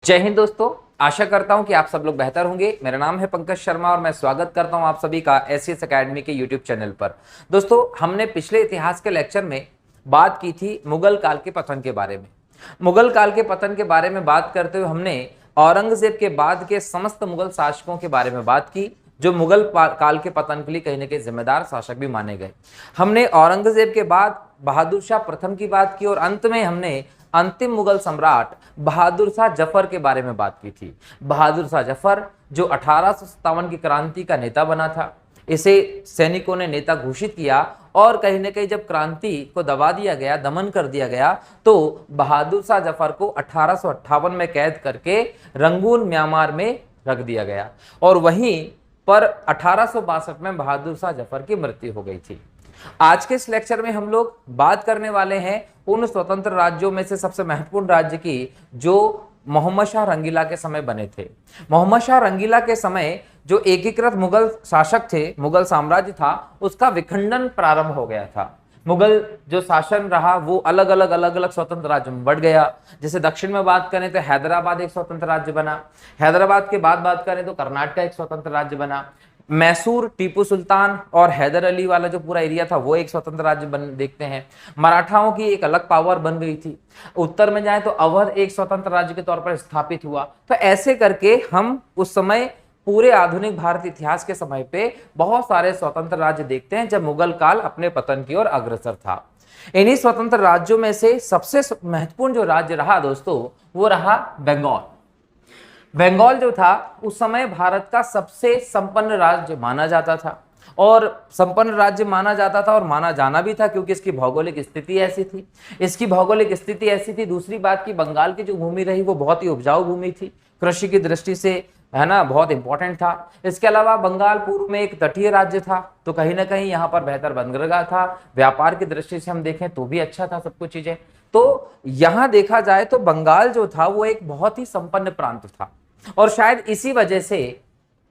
जय हिंद दोस्तों। आशा करता हूं कि आप सब लोग बेहतर होंगे। मेरा नाम है पंकज शर्मा और मैं स्वागत करता हूं आप सभी का एससीएस एकेडमी के यूट्यूब चैनल पर। दोस्तों, हमने पिछले इतिहास के लेक्चर में बात की थी मुगल काल के पतन के बारे में। मुगल काल के पतन के बारे में बात करते हुए हमने औरंगजेब के बाद के समस्त मुगल शासकों के बारे में बात की, जो मुगल काल के पतन के लिए कहीं ना कहीं जिम्मेदार शासक भी माने गए। हमने औरंगजेब के बाद बहादुर शाह प्रथम की बात की और अंत में हमने अंतिम मुगल सम्राट बहादुर शाह जफर के बारे में बात की थी। बहादुर शाह जफर जो 1857 की क्रांति का नेता बना था, इसे सैनिकों ने नेता घोषित किया और कहीं ना कहीं जब क्रांति को दबा दिया गया, दमन कर दिया गया, तो बहादुर शाह जफर को 1858 में कैद करके रंगून म्यांमार में रख दिया गया और वहीं पर 1862 में बहादुर शाह जफर की मृत्यु हो गई थी। आज के इस लेक्चर में हम लोग बात करने वाले हैं उन स्वतंत्र राज्यों में से सबसे महत्वपूर्ण राज्य की जो मोहम्मद शाह रंगीला के समय बने थे। मोहम्मद शाह रंगीला के समय जो एकीकृत मुगल शासक थे, मुगल साम्राज्य था, उसका विखंडन प्रारंभ हो गया था। मुगल जो शासन रहा वो अलग अलग स्वतंत्र राज्य में बढ़ गया। जैसे दक्षिण में बात करें तो हैदराबाद एक स्वतंत्र राज्य बना, हैदराबाद के बाद बात करें तो कर्नाटक एक स्वतंत्र राज्य बना, मैसूर टीपू सुल्तान और हैदर अली वाला जो पूरा एरिया था वो एक स्वतंत्र राज्य बन देखते हैं। मराठाओं की एक अलग पावर बन गई थी। उत्तर में जाए तो अवध एक स्वतंत्र राज्य के तौर पर स्थापित हुआ। तो ऐसे करके हम उस समय पूरे आधुनिक भारत इतिहास के समय पे बहुत सारे स्वतंत्र राज्य देखते हैं जब मुगल काल अपने पतन की ओर अग्रसर था। इन्हीं स्वतंत्र राज्यों में से सबसे महत्वपूर्ण जो राज्य रहा दोस्तों, वो रहा बंगाल। बंगाल जो था उस समय भारत का सबसे संपन्न राज्य माना जाता था और संपन्न राज्य माना जाता था और माना जाना भी था क्योंकि इसकी भौगोलिक स्थिति ऐसी थी। इसकी भौगोलिक स्थिति ऐसी थी। दूसरी बात की बंगाल की जो भूमि रही वो बहुत ही उपजाऊ भूमि थी, कृषि की दृष्टि से, है ना, बहुत इंपॉर्टेंट था। इसके अलावा बंगाल पूर्व में एक तटीय राज्य था, तो कहीं ना कहीं यहाँ पर बेहतर बंदरगाह था। व्यापार की दृष्टि से हम देखें तो भी अच्छा था सब कुछ चीजें। तो यहाँ देखा जाए तो बंगाल जो था वो एक बहुत ही संपन्न प्रांत था और शायद इसी वजह से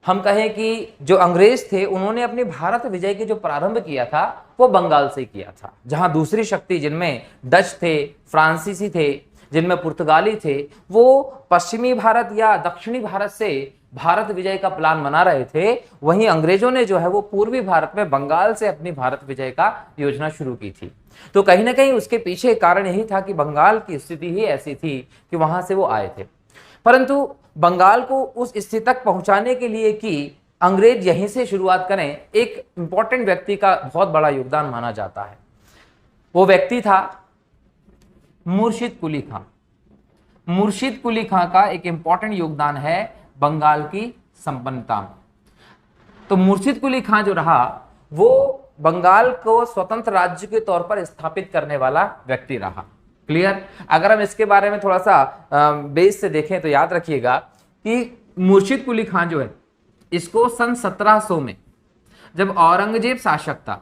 हम कहें कि जो अंग्रेज थे उन्होंने अपनी भारत विजय की जो प्रारंभ किया था वो बंगाल से किया था, जहां दूसरी शक्ति जिनमें डच थे, फ्रांसीसी थे, जिनमें पुर्तगाली थे, वो पश्चिमी भारत या दक्षिणी भारत से भारत विजय का प्लान बना रहे थे। वहीं अंग्रेजों ने जो है वो पूर्वी भारत में बंगाल से अपनी भारत विजय का योजना शुरू की थी। तो कहीं ना कहीं उसके पीछे कारण यही था कि बंगाल की स्थिति ही ऐसी थी कि वहां से वो आए थे। परंतु बंगाल को उस स्थिति तक पहुंचाने के लिए कि अंग्रेज यहीं से शुरुआत करें, एक इंपॉर्टेंट व्यक्ति का बहुत बड़ा योगदान माना जाता है। वो व्यक्ति था मुर्शिद कुली खां। मुर्शिद कुली खां का एक इंपॉर्टेंट योगदान है बंगाल की संपन्नता में। तो मुर्शिद कुली खां जो रहा वो बंगाल को स्वतंत्र राज्य के तौर पर स्थापित करने वाला व्यक्ति रहा। क्लियर? अगर हम इसके बारे में थोड़ा सा बेस से देखें तो याद रखिएगा कि मुर्शिद कुली खां जो है, इसको सन 1700 में जब औरंगजेब शासक था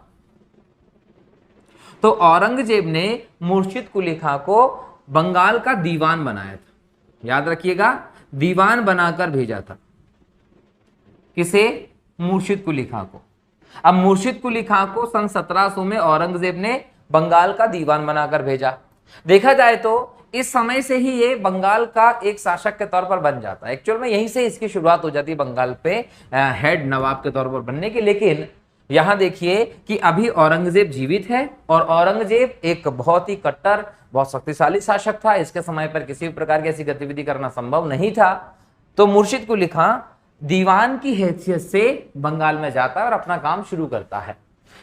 तो औरंगजेब ने मुर्शिद कुली खां को बंगाल का दीवान बनाया था। याद रखिएगा, दीवान बनाकर भेजा था। किसे? मुर्शिद कुली खां को। अब मुर्शिद कुली खां को सन 1700 में औरंगजेब ने बंगाल का दीवान बनाकर भेजा। देखा जाए तो इस समय से ही ये बंगाल का एक शासक के तौर पर बन जाता है। एक्चुअल में यहीं से इसकी शुरुआत हो जाती है बंगाल पे हेड नवाब के तौर पर बनने की। लेकिन यहां देखिए कि अभी औरंगजेब जीवित है और औरंगजेब एक बहुत ही कट्टर, बहुत शक्तिशाली शासक था। इसके समय पर किसी भी प्रकार की ऐसी गतिविधि करना संभव नहीं था। तो मुर्शिद कुली खां दीवान की हैसियत से बंगाल में जाता है और अपना काम शुरू करता है।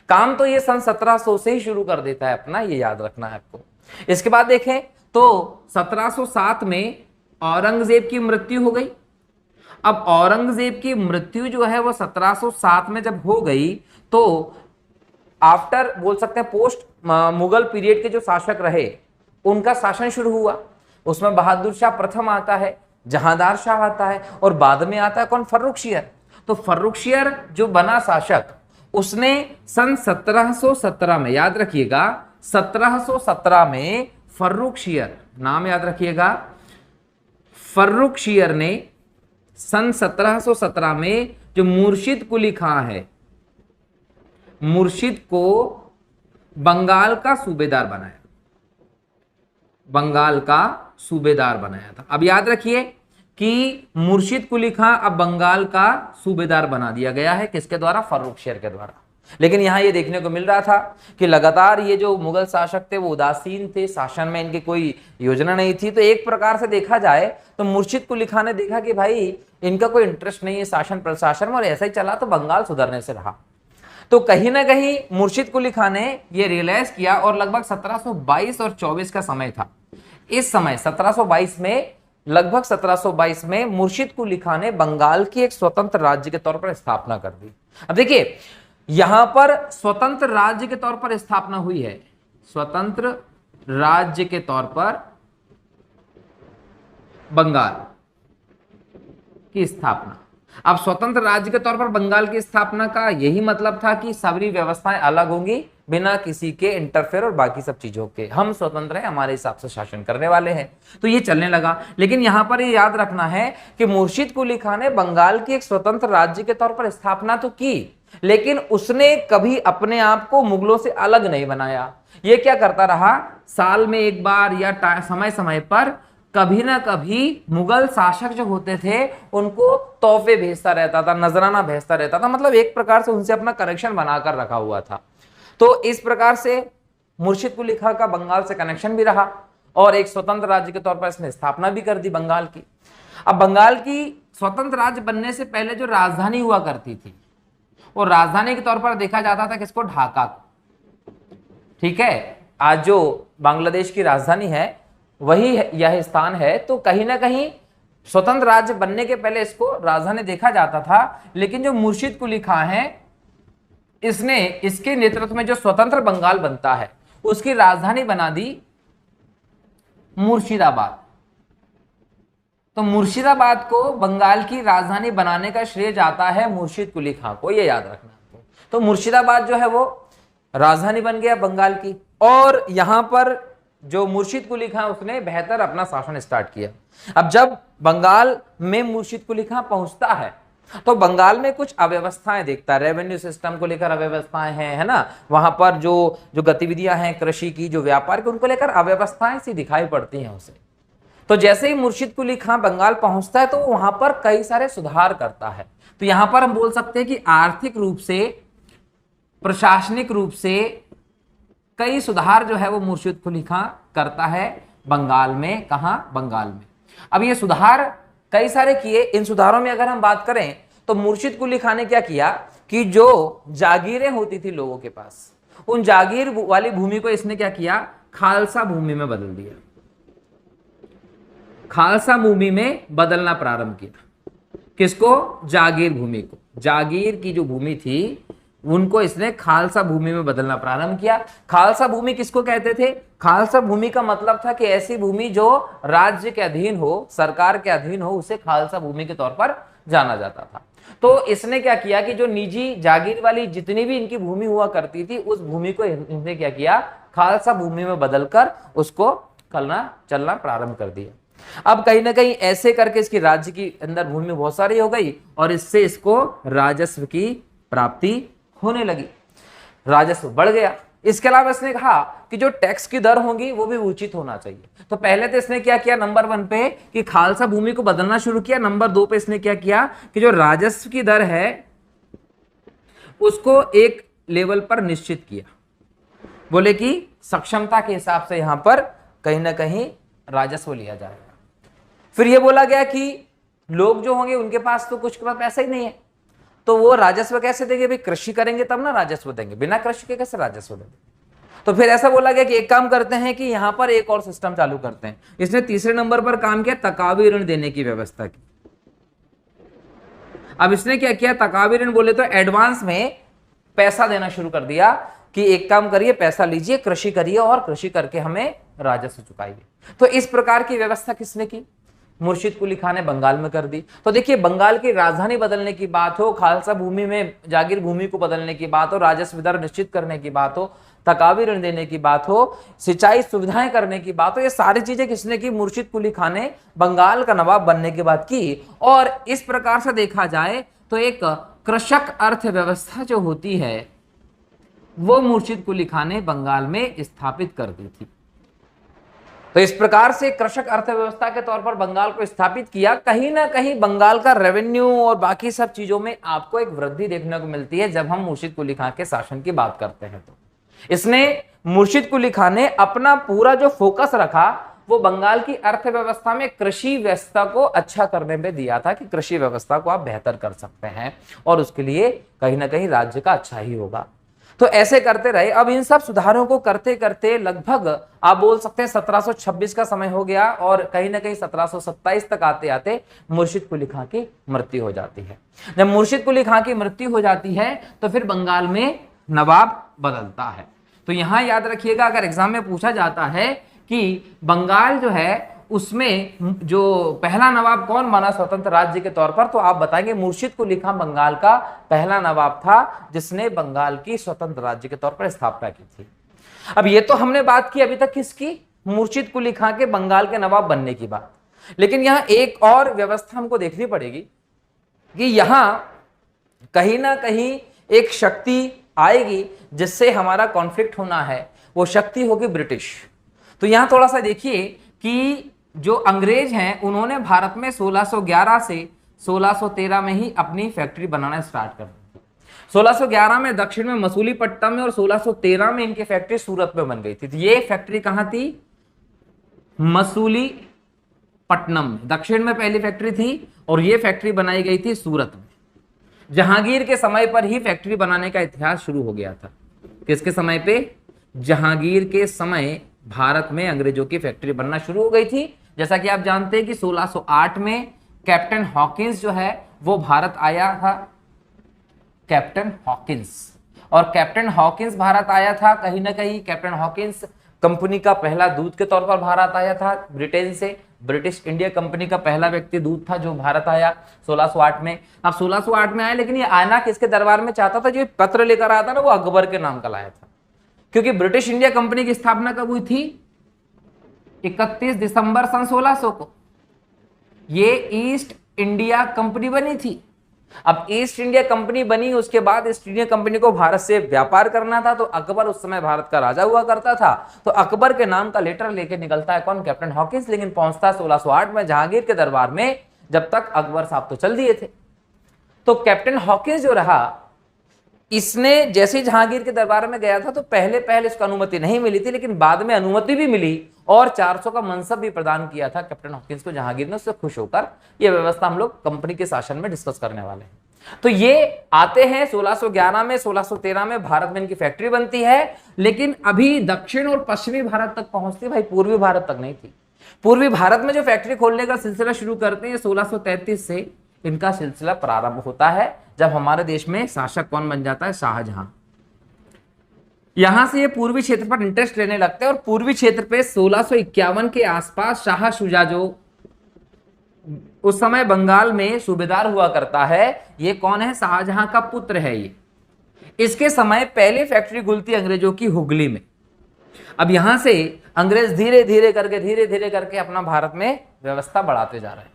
काम तो ये सन 1700 से ही शुरू कर देता है अपना, ये याद रखना है आपको। इसके बाद देखें तो 1707 में औरंगजेब की मृत्यु हो गई। अब औरंगजेब की मृत्यु जो है वो 1707 में जब हो गई तो आफ्टर बोल सकते हैं पोस्ट मुगल पीरियड के जो शासक रहे उनका शासन शुरू हुआ। उसमें बहादुर शाह प्रथम आता है, जहांदार शाह आता है और बाद में आता है कौन? फर्रुखशियर। तो फर्रुखशियर जो बना शासक, उसने सन 1717 में, याद रखिएगा 1717 में फर्रुखशियर, नाम याद रखिएगा, फर्रुखशियर ने सन 1717 में जो मुर्शिद कुली खां है, मुर्शिद को बंगाल का सूबेदार बनाया, बंगाल का सूबेदार बनाया था। अब याद रखिए कि मुर्शिद कुली खां अब बंगाल का सूबेदार बना दिया गया है, किसके द्वारा? फर्रुखशेर के द्वारा। लेकिन यहां ये देखने को मिल रहा था कि लगातार ये जो मुगल शासक थे वो उदासीन थे, शासन में इनकी कोई योजना नहीं थी। तो एक प्रकार से देखा जाए तो मुर्शिद कुली खां ने देखा कि भाई इनका कोई इंटरेस्ट नहीं है शासन प्रशासन में, और ऐसा ही चला तो बंगाल सुधरने से रहा। तो कहीं ना कहीं मुर्शिद कुली खां ने ये रियलाइज किया, और लगभग 1722 और 24 का समय था। इस समय 1722 में, लगभग 1722 में मुर्शिद कुली खां ने बंगाल की एक स्वतंत्र राज्य के तौर पर स्थापना कर दी। अब देखिए यहां पर स्वतंत्र राज्य के तौर पर स्थापना हुई है, स्वतंत्र राज्य के तौर पर बंगाल की स्थापना। अब स्वतंत्र राज्य के तौर पर बंगाल की स्थापना का यही मतलब था कि सारी व्यवस्थाएं अलग होंगी, बिना किसी के इंटरफेयर और बाकी सब चीजों के। हम स्वतंत्र हैं, हमारे हिसाब से शासन करने वाले हैं, तो ये चलने लगा। लेकिन यहां पर ये याद रखना है कि मुर्शिद कुली खां ने बंगाल की एक स्वतंत्र राज्य के तौर पर स्थापना तो की, लेकिन उसने कभी अपने आप को मुगलों से अलग नहीं बनाया। ये क्या करता रहा, साल में एक बार या समय समय पर कभी ना कभी मुगल शासक जो होते थे उनको तोहफे भेजता रहता था, नजराना भेजता रहता था, मतलब एक प्रकार से उनसे अपना कनेक्शन बनाकर रखा हुआ था। तो इस प्रकार से मुर्शिद कुली खां का बंगाल से कनेक्शन भी रहा, और एक स्वतंत्र राज्य के तौर पर इसने स्थापना भी कर दी बंगाल की। अब बंगाल की स्वतंत्र राज्य बनने से पहले जो राजधानी हुआ करती थी, और राजधानी के तौर पर देखा जाता था किसको? ढाका को। ठीक है, आज जो बांग्लादेश की राजधानी है वही यह स्थान है। तो कहीं ना कहीं स्वतंत्र राज्य बनने के पहले इसको राजधानी देखा जाता था, लेकिन जो मुर्शिद कुली खां है इसने इसके नेतृत्व में जो स्वतंत्र बंगाल बनता है उसकी राजधानी बना दी मुर्शिदाबाद। तो मुर्शिदाबाद को बंगाल की राजधानी बनाने का श्रेय जाता है मुर्शिद कुली खां को, ये याद रखना आपको। तो मुर्शिदाबाद जो है वो राजधानी बन गया बंगाल की, और यहां पर जो मुर्शिद कुली खां उसने बेहतर अपना शासन स्टार्ट किया। अब जब बंगाल में मुर्शिद कुली खां पहुंचता है तो बंगाल में कुछ अव्यवस्थाएं देखता है, रेवेन्यू सिस्टम को लेकर अव्यवस्थाएं हैं, है ना, वहां पर जो गतिविधियां हैं कृषि की, जो व्यापार की, उनको लेकर अव्यवस्थाएं सी दिखाई पड़ती हैं उसे। तो जैसे ही मुर्शिद कुली खां बंगाल पहुंचता है तो वहां पर कई सारे सुधार करता है। तो यहां पर हम बोल सकते हैं कि आर्थिक रूप से, प्रशासनिक रूप से कई सुधार जो है वो मुर्शिद कुली खां करता है बंगाल में। कहां? बंगाल में। अब ये सुधार कई सारे किए। इन सुधारों में अगर हम बात करें तो मुर्शिद कुली खां ने क्या किया कि जो जागीरें होती थी लोगों के पास, उन जागीर वाली भूमि को इसने क्या किया? खालसा भूमि में बदल दिया, खालसा भूमि में बदलना प्रारंभ किया। किसको? जागीर भूमि को। जागीर की जो भूमि थी उनको इसने खालसा भूमि में बदलना प्रारंभ किया। खालसा भूमि किसको कहते थे? खालसा भूमि का मतलब था कि ऐसी भूमि जो राज्य के अधीन हो, सरकार के अधीन हो, उसे खालसा भूमि के तौर पर जाना जाता था। तो इसने क्या किया कि जो निजी जागीर वाली जितनी भी इनकी भूमि हुआ करती थी उस भूमि को इन्होंने क्या किया? खालसा भूमि में बदलकर उसको चलना प्रारंभ कर दिया। अब कहीं ना कहीं ऐसे करके इसकी राज्य की अंदर भूमि बहुत सारी हो गई, और इससे इसको राजस्व की प्राप्ति होने लगी, राजस्व बढ़ गया। इसके अलावा इसने कहा कि जो टैक्स की दर होगी वो भी उचित होना चाहिए। तो पहले तो इसने क्या किया? नंबर 1 पे कि खालसा भूमि को बदलना शुरू किया। नंबर 2 पे इसने क्या किया कि जो राजस्व की दर है उसको एक लेवल पर निश्चित किया। बोले कि सक्षमता के हिसाब से यहां पर कहीं ना कहीं राजस्व लिया जाएगा। फिर यह बोला गया कि लोग जो होंगे उनके पास तो कुछ के पास पैसा ही नहीं है, तो वो राजस्व कैसे देंगे? भाई कृषि करेंगे तब ना राजस्व देंगे, बिना कृषि के कैसे राजस्व देंगे? तो फिर ऐसा बोला गया कि एक काम करते हैं कि यहां पर एक और सिस्टम चालू करते हैं। इसने तीसरे नंबर पर काम किया, तकावी ऋण देने की व्यवस्था की। अब इसने क्या किया? तकावी ऋण बोले तो एडवांस में पैसा देना शुरू कर दिया कि एक काम करिए, पैसा लीजिए, कृषि करिए और कृषि करके हमें राजस्व चुकाइए। तो इस प्रकार की व्यवस्था किसने की? मुर्शिद कुली खां ने बंगाल में कर दी। तो देखिए, बंगाल की राजधानी बदलने की बात हो, खालसा भूमि में जागीर भूमि को बदलने की बात हो, राजस्व दर निश्चित करने की बात हो, तकावी ऋण देने की बात हो, सिंचाई सुविधाएं करने की बात हो, ये सारी चीजें किसने की? मुर्शिद कुली खां ने बंगाल का नवाब बनने के बाद की। और इस प्रकार से देखा जाए तो एक कृषक अर्थव्यवस्था जो होती है वो मुर्शिद कुली खां ने बंगाल में स्थापित कर दी थी। तो इस प्रकार से कृषक अर्थव्यवस्था के तौर पर बंगाल को स्थापित किया। कहीं ना कहीं बंगाल का रेवेन्यू और बाकी सब चीजों में आपको एक वृद्धि देखने को मिलती है जब हम मुर्शिद कुली खां के शासन की बात करते हैं। तो इसने मुर्शिद कुली खां ने अपना पूरा जो फोकस रखा वो बंगाल की अर्थव्यवस्था में कृषि व्यवस्था को अच्छा करने में दिया था कि कृषि व्यवस्था को आप बेहतर कर सकते हैं और उसके लिए कहीं ना कहीं राज्य का अच्छा ही होगा। तो ऐसे करते रहे। अब इन सब सुधारों को करते करते लगभग आप बोल सकते हैं 1726 का समय हो गया और कहीं ना कहीं 1727 तक आते आते मुर्शिद कुली खां की मृत्यु हो जाती है। जब मुर्शिद कुली खां की मृत्यु हो जाती है तो फिर बंगाल में नवाब बदलता है। तो यहां याद रखिएगा, अगर एग्जाम में पूछा जाता है कि बंगाल जो है उसमें जो पहला नवाब कौन बना स्वतंत्र राज्य के तौर पर, तो आप बताएंगे मुर्शिद कुली खां बंगाल का पहला नवाब था जिसने बंगाल की स्वतंत्र राज्य के तौर पर स्थापना की थी। अब ये तो हमने बात की अभी तक किसकी, मुर्शिद कुली खां के बंगाल के नवाब बनने की बात। लेकिन यहां एक और व्यवस्था हमको देखनी पड़ेगी कि यहां कहीं ना कहीं एक शक्ति आएगी जिससे हमारा कॉन्फ्लिक्ट होना है, वो शक्ति होगी ब्रिटिश। तो यहां थोड़ा सा देखिए कि जो अंग्रेज हैं उन्होंने भारत में 1611 से 1613 में ही अपनी फैक्ट्री बनाना स्टार्ट कर दी। 1611 में दक्षिण में मसूलीपट्टनम में और 1613 में इनकी फैक्ट्री सूरत में बन गई थी। तो ये फैक्ट्री कहां थी, मसूलीपट्टनम में, दक्षिण में पहली फैक्ट्री थी और ये फैक्ट्री बनाई गई थी सूरत में। जहांगीर के समय पर ही फैक्ट्री बनाने का इतिहास शुरू हो गया था। किसके समय पे, जहांगीर के समय भारत में अंग्रेजों की फैक्ट्री बनना शुरू हो गई थी। जैसा कि आप जानते हैं कि 1608 में कैप्टन हॉकिंस जो है वो भारत आया था, कैप्टन हॉकिंस। और कैप्टन हॉकिंस भारत आया था, कहीं ना कहीं कैप्टन हॉकिंस कंपनी का पहला दूत के तौर पर भारत आया था ब्रिटेन से। ब्रिटिश इंडिया कंपनी का पहला व्यक्ति दूत था जो भारत आया 1608 में। अब 1608 में आया, लेकिन ये आना किसके दरबार में चाहता था, जो पत्र लेकर आया था ना वो अकबर के नाम का लाया था। क्योंकि ब्रिटिश इंडिया कंपनी की स्थापना कब हुई थी, 31 दिसंबर सन 1600 को ये ईस्ट इंडिया कंपनी बनी थी। अब ईस्ट इंडिया कंपनी बनी, उसके बाद ईस्ट इंडिया कंपनी को भारत से व्यापार करना था। तो अकबर उस समय भारत का राजा हुआ करता था, तो अकबर के नाम का लेटर लेके निकलता है कौन, कैप्टन हॉकिंस। लेकिन पहुंचता है 1608 में जहांगीर के दरबार में, जब तक अकबर साहब तो चल दिए थे। तो कैप्टन हॉकिंस जो रहा, इसने जैसे जहांगीर के दरबार में गया था तो पहले इसको अनुमति नहीं मिली थी, लेकिन बाद में अनुमति भी मिली और 400 का मनसब भी प्रदान किया था कैप्टन हॉकिंस को जहांगीर ने। उससे खुश होकर यह व्यवस्था हम लोग कंपनी के शासन में डिस्कस करने वाले हैं। तो ये आते हैं 1611 में, 1613 में भारत में इनकी फैक्ट्री बनती है। लेकिन अभी दक्षिण और पश्चिमी भारत तक पहुंचती, भाई पूर्वी भारत तक नहीं थी। पूर्वी भारत में जो फैक्ट्री खोलने का सिलसिला शुरू करते हैं 1633 से इनका सिलसिला प्रारंभ होता है, जब हमारे देश में शासक कौन बन जाता है, शाहजहां। यहां से ये पूर्वी क्षेत्र पर इंटरेस्ट लेने लगते हैं और पूर्वी क्षेत्र पे 1651 के आसपास शाह शुजा जो उस समय बंगाल में सूबेदार हुआ करता है, ये कौन है, शाहजहां का पुत्र है ये। इसके समय पहली फैक्ट्री खुलती अंग्रेजों की हुगली में। अब यहां से अंग्रेज धीरे धीरे करके अपना भारत में व्यवस्था बढ़ाते जा रहे हैं।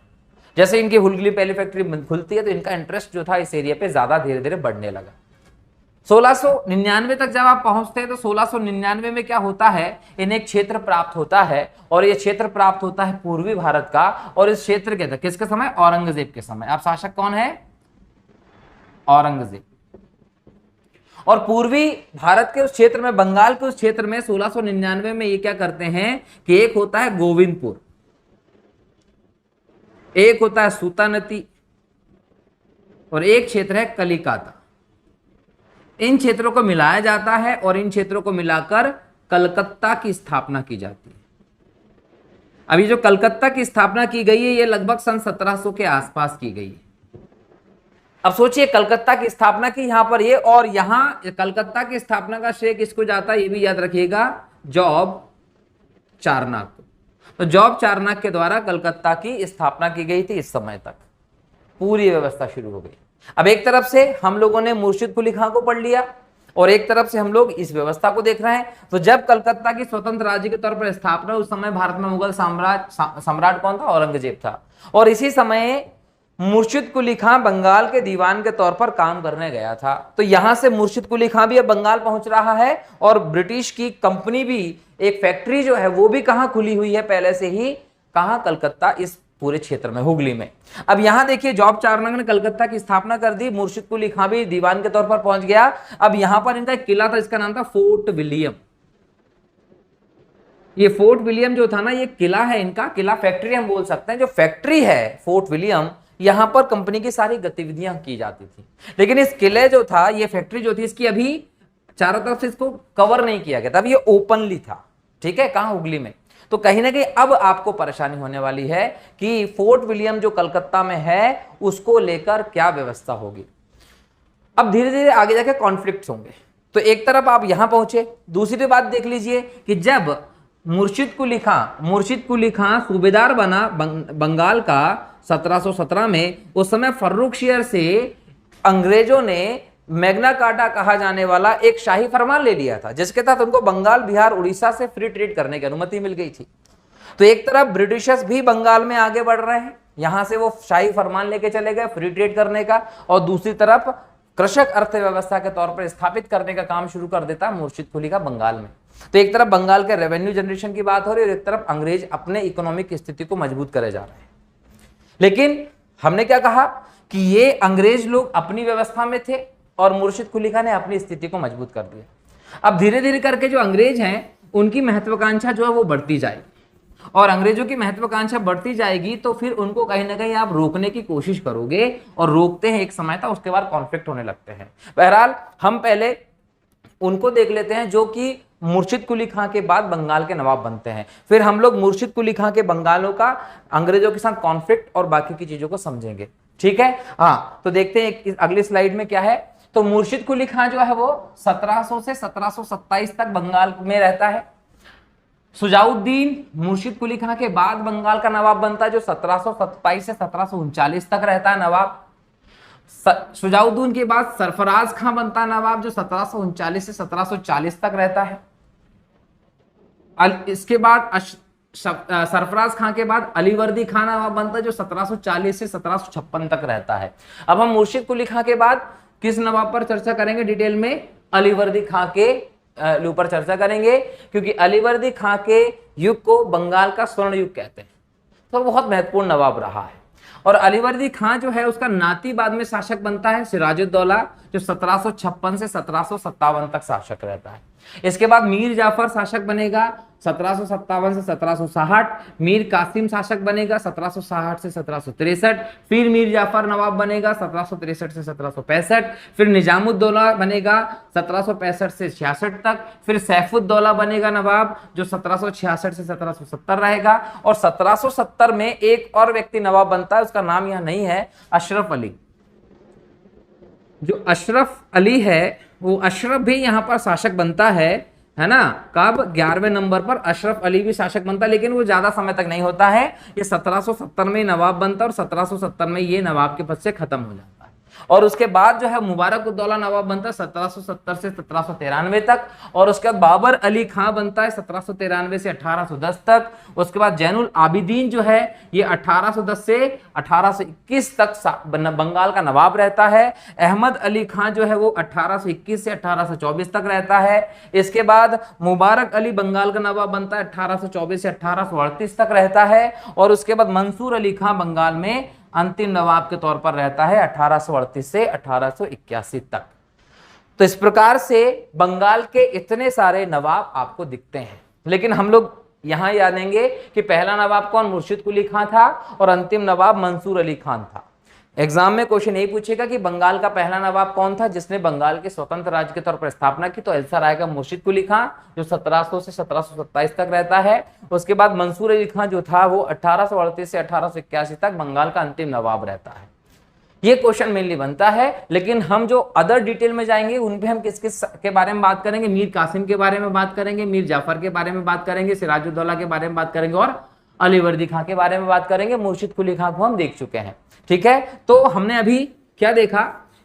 जैसे इनकी हुगली पहली फैक्ट्री खुलती है तो इनका इंटरेस्ट जो था इस एरिया पे ज्यादा धीरे धीरे बढ़ने लगा। 1699 तक जब आप पहुंचते हैं तो 1699 में क्या होता है, इन्हें एक क्षेत्र प्राप्त होता है और ये क्षेत्र प्राप्त होता है पूर्वी भारत का। और इस क्षेत्र के किसके समय, औरंगजेब के समय। अब शासक कौन है, औरंगजेब। और पूर्वी भारत के उस क्षेत्र में, बंगाल के उस क्षेत्र में 1699 में ये क्या करते हैं कि एक होता है गोविंदपुर, एक होता है सूतानती और एक क्षेत्र है कलिकाता। इन क्षेत्रों को मिलाया जाता है और इन क्षेत्रों को मिलाकर कलकत्ता की स्थापना की जाती है। अभी जो कलकत्ता की स्थापना की गई है ये लगभग सन 1700 के आसपास की गई है। अब सोचिए कलकत्ता की स्थापना की यहां पर ये, और यहां कलकत्ता की स्थापना का श्रेय किसको जाता है, ये भी याद रखिएगा, जॉब चारनाक को। तो जॉब चारनाक के द्वारा कलकत्ता की स्थापना की गई थी। इस समय तक पूरी व्यवस्था शुरू हो गई। अब एक तरफ से हम लोगों ने मुर्शिद कुली खां को पढ़ लिया और एक तरफ से हम लोग इस व्यवस्था को देख रहे हैं। तो जब कलकत्ता की स्वतंत्र राज्य के तौर पर स्थापना, उस समय भारत में मुगल सम्राट कौन था, औरंगजेब था। और इसी समय मुर्शिद कुली खां बंगाल के दीवान के तौर पर काम करने गया था। तो यहां से मुर्शिद कुली खां भी अब बंगाल पहुंच रहा है और ब्रिटिश की कंपनी भी, एक फैक्ट्री जो है वो भी कहां खुली हुई है पहले से ही, कहां, कलकत्ता, इस पूरे क्षेत्र में, हुगली में। अब यहां देखिए जॉब चार्नक ने कलकत्ता की स्थापना कर दी, मुर्शिद कुली खां भी दीवान के तौर पर पहुंच गया। अब यहां पर इनका एक किला था, इसका नाम था फोर्ट विलियम। ये फोर्ट विलियम जो था ना, ये किला है इनका, किला फैक्ट्री हम बोल सकते हैं। जो फैक्ट्री है फोर्ट विलियम, यहां पर कंपनी की सारी गतिविधियां की जाती थी। लेकिन इस किले जो था, ये फैक्ट्री जो थी, इसकी अभी चारों तरफ से इसको कवर नहीं किया गया था, अभी ये ओपनली था। ठीक है, कहां, हुगली में। तो कहीं ना कहीं अब आपको परेशानी होने वाली है कि फोर्ट विलियम जो कलकत्ता में है उसको लेकर क्या व्यवस्था होगी। अब धीरे धीरे आगे जाके कॉन्फ्लिक्ट्स होंगे। तो एक तरफ आप यहां पहुंचे, दूसरी बात देख लीजिए कि जब मुर्शिद कुली खां सूबेदार बना बंगाल का 1717 में, उस समय फर्रुख शेर से अंग्रेजों ने मैग्ना कार्टा कहा जाने वाला एक शाही फरमान ले लिया था, जिसके तहत उनको बंगाल, बिहार, उड़ीसा से फ्री ट्रेड करने की अनुमति मिल गई थी। तो एक तरफ ब्रिटिशर्स भी बंगाल में आगे बढ़ रहे हैं, यहां से वो शाही फरमान लेके चले गए फ्री ट्रेड करने का, और दूसरी तरफ कृषक अर्थव्यवस्था के तौर पर स्थापित करने का काम शुरू कर देता मुर्शिद कुली का बंगाल में। तो एक तरफ बंगाल के रेवेन्यू जनरेशन की बात हो रही है और एक तरफ अंग्रेज अपने इकोनॉमिक स्थिति को मजबूत करे जा रहे हैं। लेकिन हमने क्या कहा कि ये अंग्रेज लोग अपनी व्यवस्था में थे और मुर्शिद कुली खां ने अपनी स्थिति को मजबूत कर दिया। अब धीरे धीरे करके जो अंग्रेज हैं उनकी महत्वाकांक्षा जो है वो बढ़ती जाएगी, और अंग्रेजों की महत्वाकांक्षा बढ़ती जाएगी तो फिर उनको कहीं ना कहीं आप रोकने की कोशिश करोगे, और रोकते हैं एक समय तक, उसके बाद कॉन्फ्लिक्ट होने लगते हैं। बहरहाल हम पहले उनको देख लेते हैं जो कि मुर्शिद कुली खां के बाद बंगाल के नवाब बनते हैं, फिर हम लोग मुर्शिद कुली खां के बंगालों का अंग्रेजों के साथ कॉन्फ्लिक्ट और बाकी की चीजों को समझेंगे। ठीक है, हाँ, तो देखते हैं अगली स्लाइड में क्या है। तो मुर्शिद कुली खां जो है वो 1700 से 1727 तक बंगाल में रहता है। सुजाउद्दीन मुर्शिद कुली खां के बाद बंगाल का नवाब बनता है, जो 1727 से 1739 तक रहता है नवाब। सुजाउद्दीन के बाद सरफराज खां बनता है नवाब, जो 1739 से 1740 तक रहता है। इसके बाद सरफराज खां के बाद अलीवर्दी खां नवाब बनता है, जो 1740 से 1756 तक रहता है। अब हम मुर्शिद कुली खां के बाद किस नवाब पर चर्चा करेंगे डिटेल में? अलीवर्दी खां के ऊपर चर्चा करेंगे, क्योंकि अलीवर्दी खां के युग को बंगाल का स्वर्ण युग कहते हैं। तो बहुत महत्वपूर्ण नवाब रहा है। और अलीवर्दी खां जो है उसका नाती बाद में शासक बनता है सिराजुद्दौला, जो 1756 से 1757 तक शासक रहता है। इसके बाद मीर जाफर शासक बनेगा 1757 से 1760, मीर कासिम शासक बनेगा 1760 से 1763, फिर मीर जाफर नवाब बनेगा 1763 से 1765, फिर निजामुद्दौला बनेगा 1765 से 66 तक, फिर सैफुद्दौला बनेगा नवाब, जो 1766 से 1770 रहेगा। और 1770 में एक और व्यक्ति नवाब बनता है, उसका नाम यहां नहीं है, अशरफ अली। जो अशरफ अली है वो अशरफ भी यहां पर शासक बनता है ना। कब? 11वें नंबर पर अशरफ अली भी शासक बनता है, लेकिन वो ज्यादा समय तक नहीं होता है। ये 1770 में नवाब बनता है और 1770 में ये नवाब के पद से खत्म हो जाता है। और उसके बाद जो है मुबारकुद्दौला नवाब बनता है 1770 से 1793 तक, और उसके बाद बाबर अली खां बनता है 1793 से 1810 तक। उसके बाद जैनुल आबिदीन जो है ये 1810 से 1821 तक बंगाल का नवाब रहता है। अहमद अली खां जो है वो 1821 से 1824 तक रहता है। इसके बाद मुबारक अली बंगाल का नवाब बनता है 1824 से 1838 तक रहता है। और उसके बाद मंसूर अली खां बंगाल में अंतिम नवाब के तौर पर रहता है 1838 से 1881 तक। तो इस प्रकार से बंगाल के इतने सारे नवाब आपको दिखते हैं, लेकिन हम लोग यहां जानेंगे कि पहला नवाब कौन? मुर्शिद कुली खां था, और अंतिम नवाब मंसूर अली खान था। एग्जाम में क्वेश्चन यही पूछेगा कि बंगाल का पहला नवाब कौन था जिसने बंगाल के स्वतंत्र राज्य के तौर पर स्थापना की, तो आंसर आएगा मुर्शिद कुली खां, जो 1700 से 1727 तक रहता है। उसके बाद मंसूर अली खां जो था वो 1838 से 1881 तक बंगाल का अंतिम नवाब रहता है। ये क्वेश्चन मेनली बनता है, लेकिन हम जो अदर डिटेल में जाएंगे उन पे हम किस किस के बारे में बात करेंगे? मीर कासिम के बारे में बात करेंगे, मीर जाफर के बारे में बात करेंगे, सिराजुद्दौला के बारे में बात करेंगे, और अलीवर्दी खां के बारे में बात करेंगे। मुर्शिद कुली खां को हम देख चुके हैं। ठीक है, तो हमने अभी क्या देखा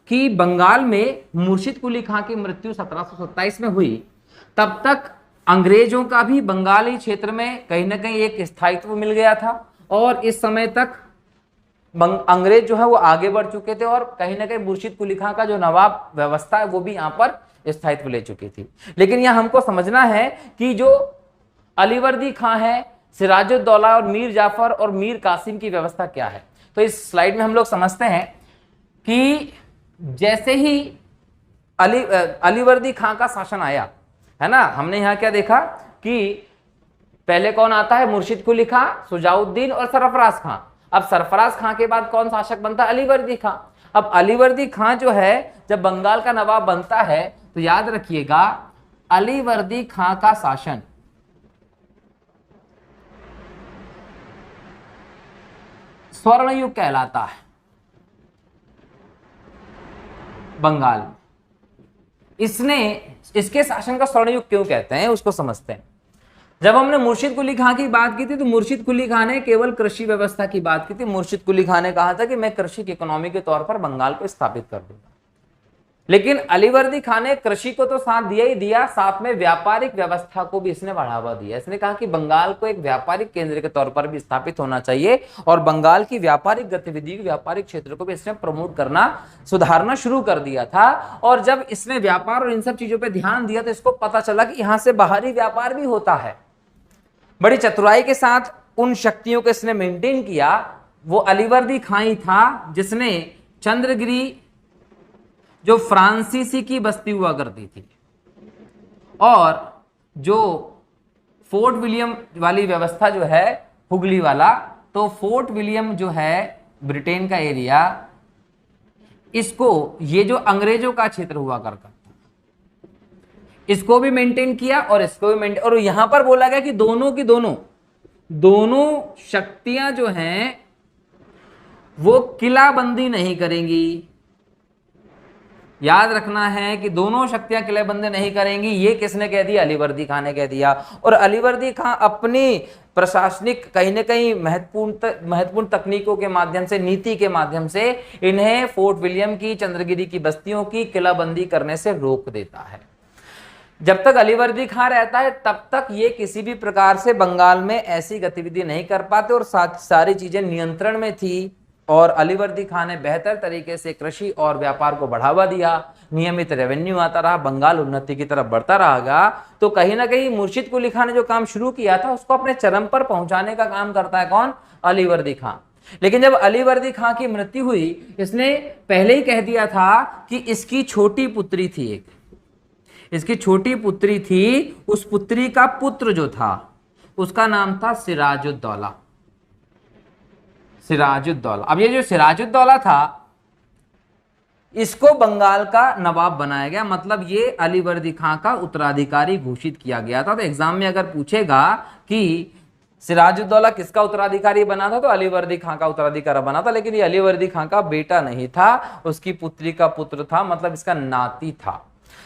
कि बंगाल में मुर्शिद कुली खां की मृत्यु 1727 में हुई। तब तक अंग्रेजों का भी बंगाली क्षेत्र में कहीं ना कहीं एक स्थायित्व मिल गया था, और इस समय तक अंग्रेज जो है वो आगे बढ़ चुके थे और कहीं ना कहीं मुर्शिद कुली खां का जो नवाब व्यवस्था है वो भी यहाँ पर स्थायित्व ले चुकी थी। लेकिन यहाँ हमको समझना है कि जो अलीवर्दी खां है, सिराजुद्दौला और मीर जाफर और मीर कासिम की व्यवस्था क्या है। तो इस स्लाइड में हम लोग समझते हैं कि जैसे ही अलीवर्दी खां का शासन आया है ना, हमने यहाँ क्या देखा कि पहले कौन आता है, मुर्शिद कुली खां, सुजाउद्दीन और सरफराज खां। अब सरफराज खां के बाद कौन शासक बनता है, अलीवर्दी खां। अब अलीवर्दी खां जो है जब बंगाल का नवाब बनता है तो याद रखिएगा अलीवर्दी खां का शासन स्वर्ण युग कहलाता है बंगाल में। इसके शासन का स्वर्ण युग क्यों कहते हैं उसको समझते हैं। जब हमने मुर्शिद कुली खां की बात की थी तो मुर्शिद कुली खां ने केवल कृषि व्यवस्था की बात की थी। मुर्शिद कुली खां ने कहा था कि मैं कृषि की इकोनॉमी के तौर पर बंगाल को स्थापित कर दूंगा। लेकिन अलीवर्दी खां ने कृषि को तो साथ दिया ही दिया, साथ में व्यापारिक व्यवस्था को भी इसने बढ़ावा दिया। इसने कहा कि बंगाल को एक व्यापारिक केंद्र के तौर पर भी स्थापित होना चाहिए और बंगाल की व्यापारिक गतिविधि, व्यापारिक क्षेत्र को भी इसने प्रमोट करना, सुधारना शुरू कर दिया था। और जब इसने व्यापार और इन सब चीजों पर ध्यान दिया तो इसको पता चला कि यहां से बाहरी व्यापार भी होता है। बड़ी चतुराई के साथ उन शक्तियों को इसने मेंटेन किया। वो अलीवर्दी खां ही था जिसने चंद्रगिरी जो फ्रांसीसी की बस्ती हुआ करती थी और जो फोर्ट विलियम वाली व्यवस्था जो है हुगली वाला, तो फोर्ट विलियम जो है ब्रिटेन का एरिया, इसको ये जो अंग्रेजों का क्षेत्र हुआ करता था इसको भी मेंटेन किया और इसको भी मेंटेन। और यहां पर बोला गया कि दोनों की दोनों शक्तियां जो हैं वो किलाबंदी नहीं करेंगी। याद रखना है कि दोनों शक्तियां किलेबंदी नहीं करेंगी। ये किसने कह दिया, अलीवर्दी खां ने कह दिया। और अलीवर्दी खां अपनी प्रशासनिक कहीं ना कहीं महत्वपूर्ण तकनीकों के माध्यम से, नीति के माध्यम से इन्हें फोर्ट विलियम की, चंद्रगिरी की बस्तियों की किलाबंदी करने से रोक देता है। जब तक अलीवर्दी खां रहता है तब तक ये किसी भी प्रकार से बंगाल में ऐसी गतिविधि नहीं कर पाते और सारी चीजें नियंत्रण में थी। और अलीवर्दी खां ने बेहतर तरीके से कृषि और व्यापार को बढ़ावा दिया, नियमित रेवेन्यू आता रहा, बंगाल उन्नति की तरफ बढ़ता रहेगा। तो कहीं ना कहीं मुर्शिद कुली खां ने जो काम शुरू किया था उसको अपने चरम पर पहुंचाने का काम करता है कौन, अलीवर्दी खां। लेकिन जब अलीवर्दी खां की मृत्यु हुई, इसने पहले ही कह दिया था कि इसकी छोटी पुत्री थी, इसकी छोटी पुत्री थी, उस पुत्री का पुत्र जो था उसका नाम था सिराजुद्दौला। सिराजुद्दौला। अब ये जो सिराजुद्दौला था इसको बंगाल का नवाब बनाया गया, मतलब ये अलीवर्दी खां का उत्तराधिकारी घोषित किया गया था। तो एग्जाम में अगर पूछेगा कि सिराजुद्दौला किसका उत्तराधिकारी बना था तो अलीवर्दी खां का उत्तराधिकारी बना था। लेकिन ये अलीवर्दी खां का बेटा नहीं था, उसकी पुत्री का पुत्र था, मतलब इसका नाती था।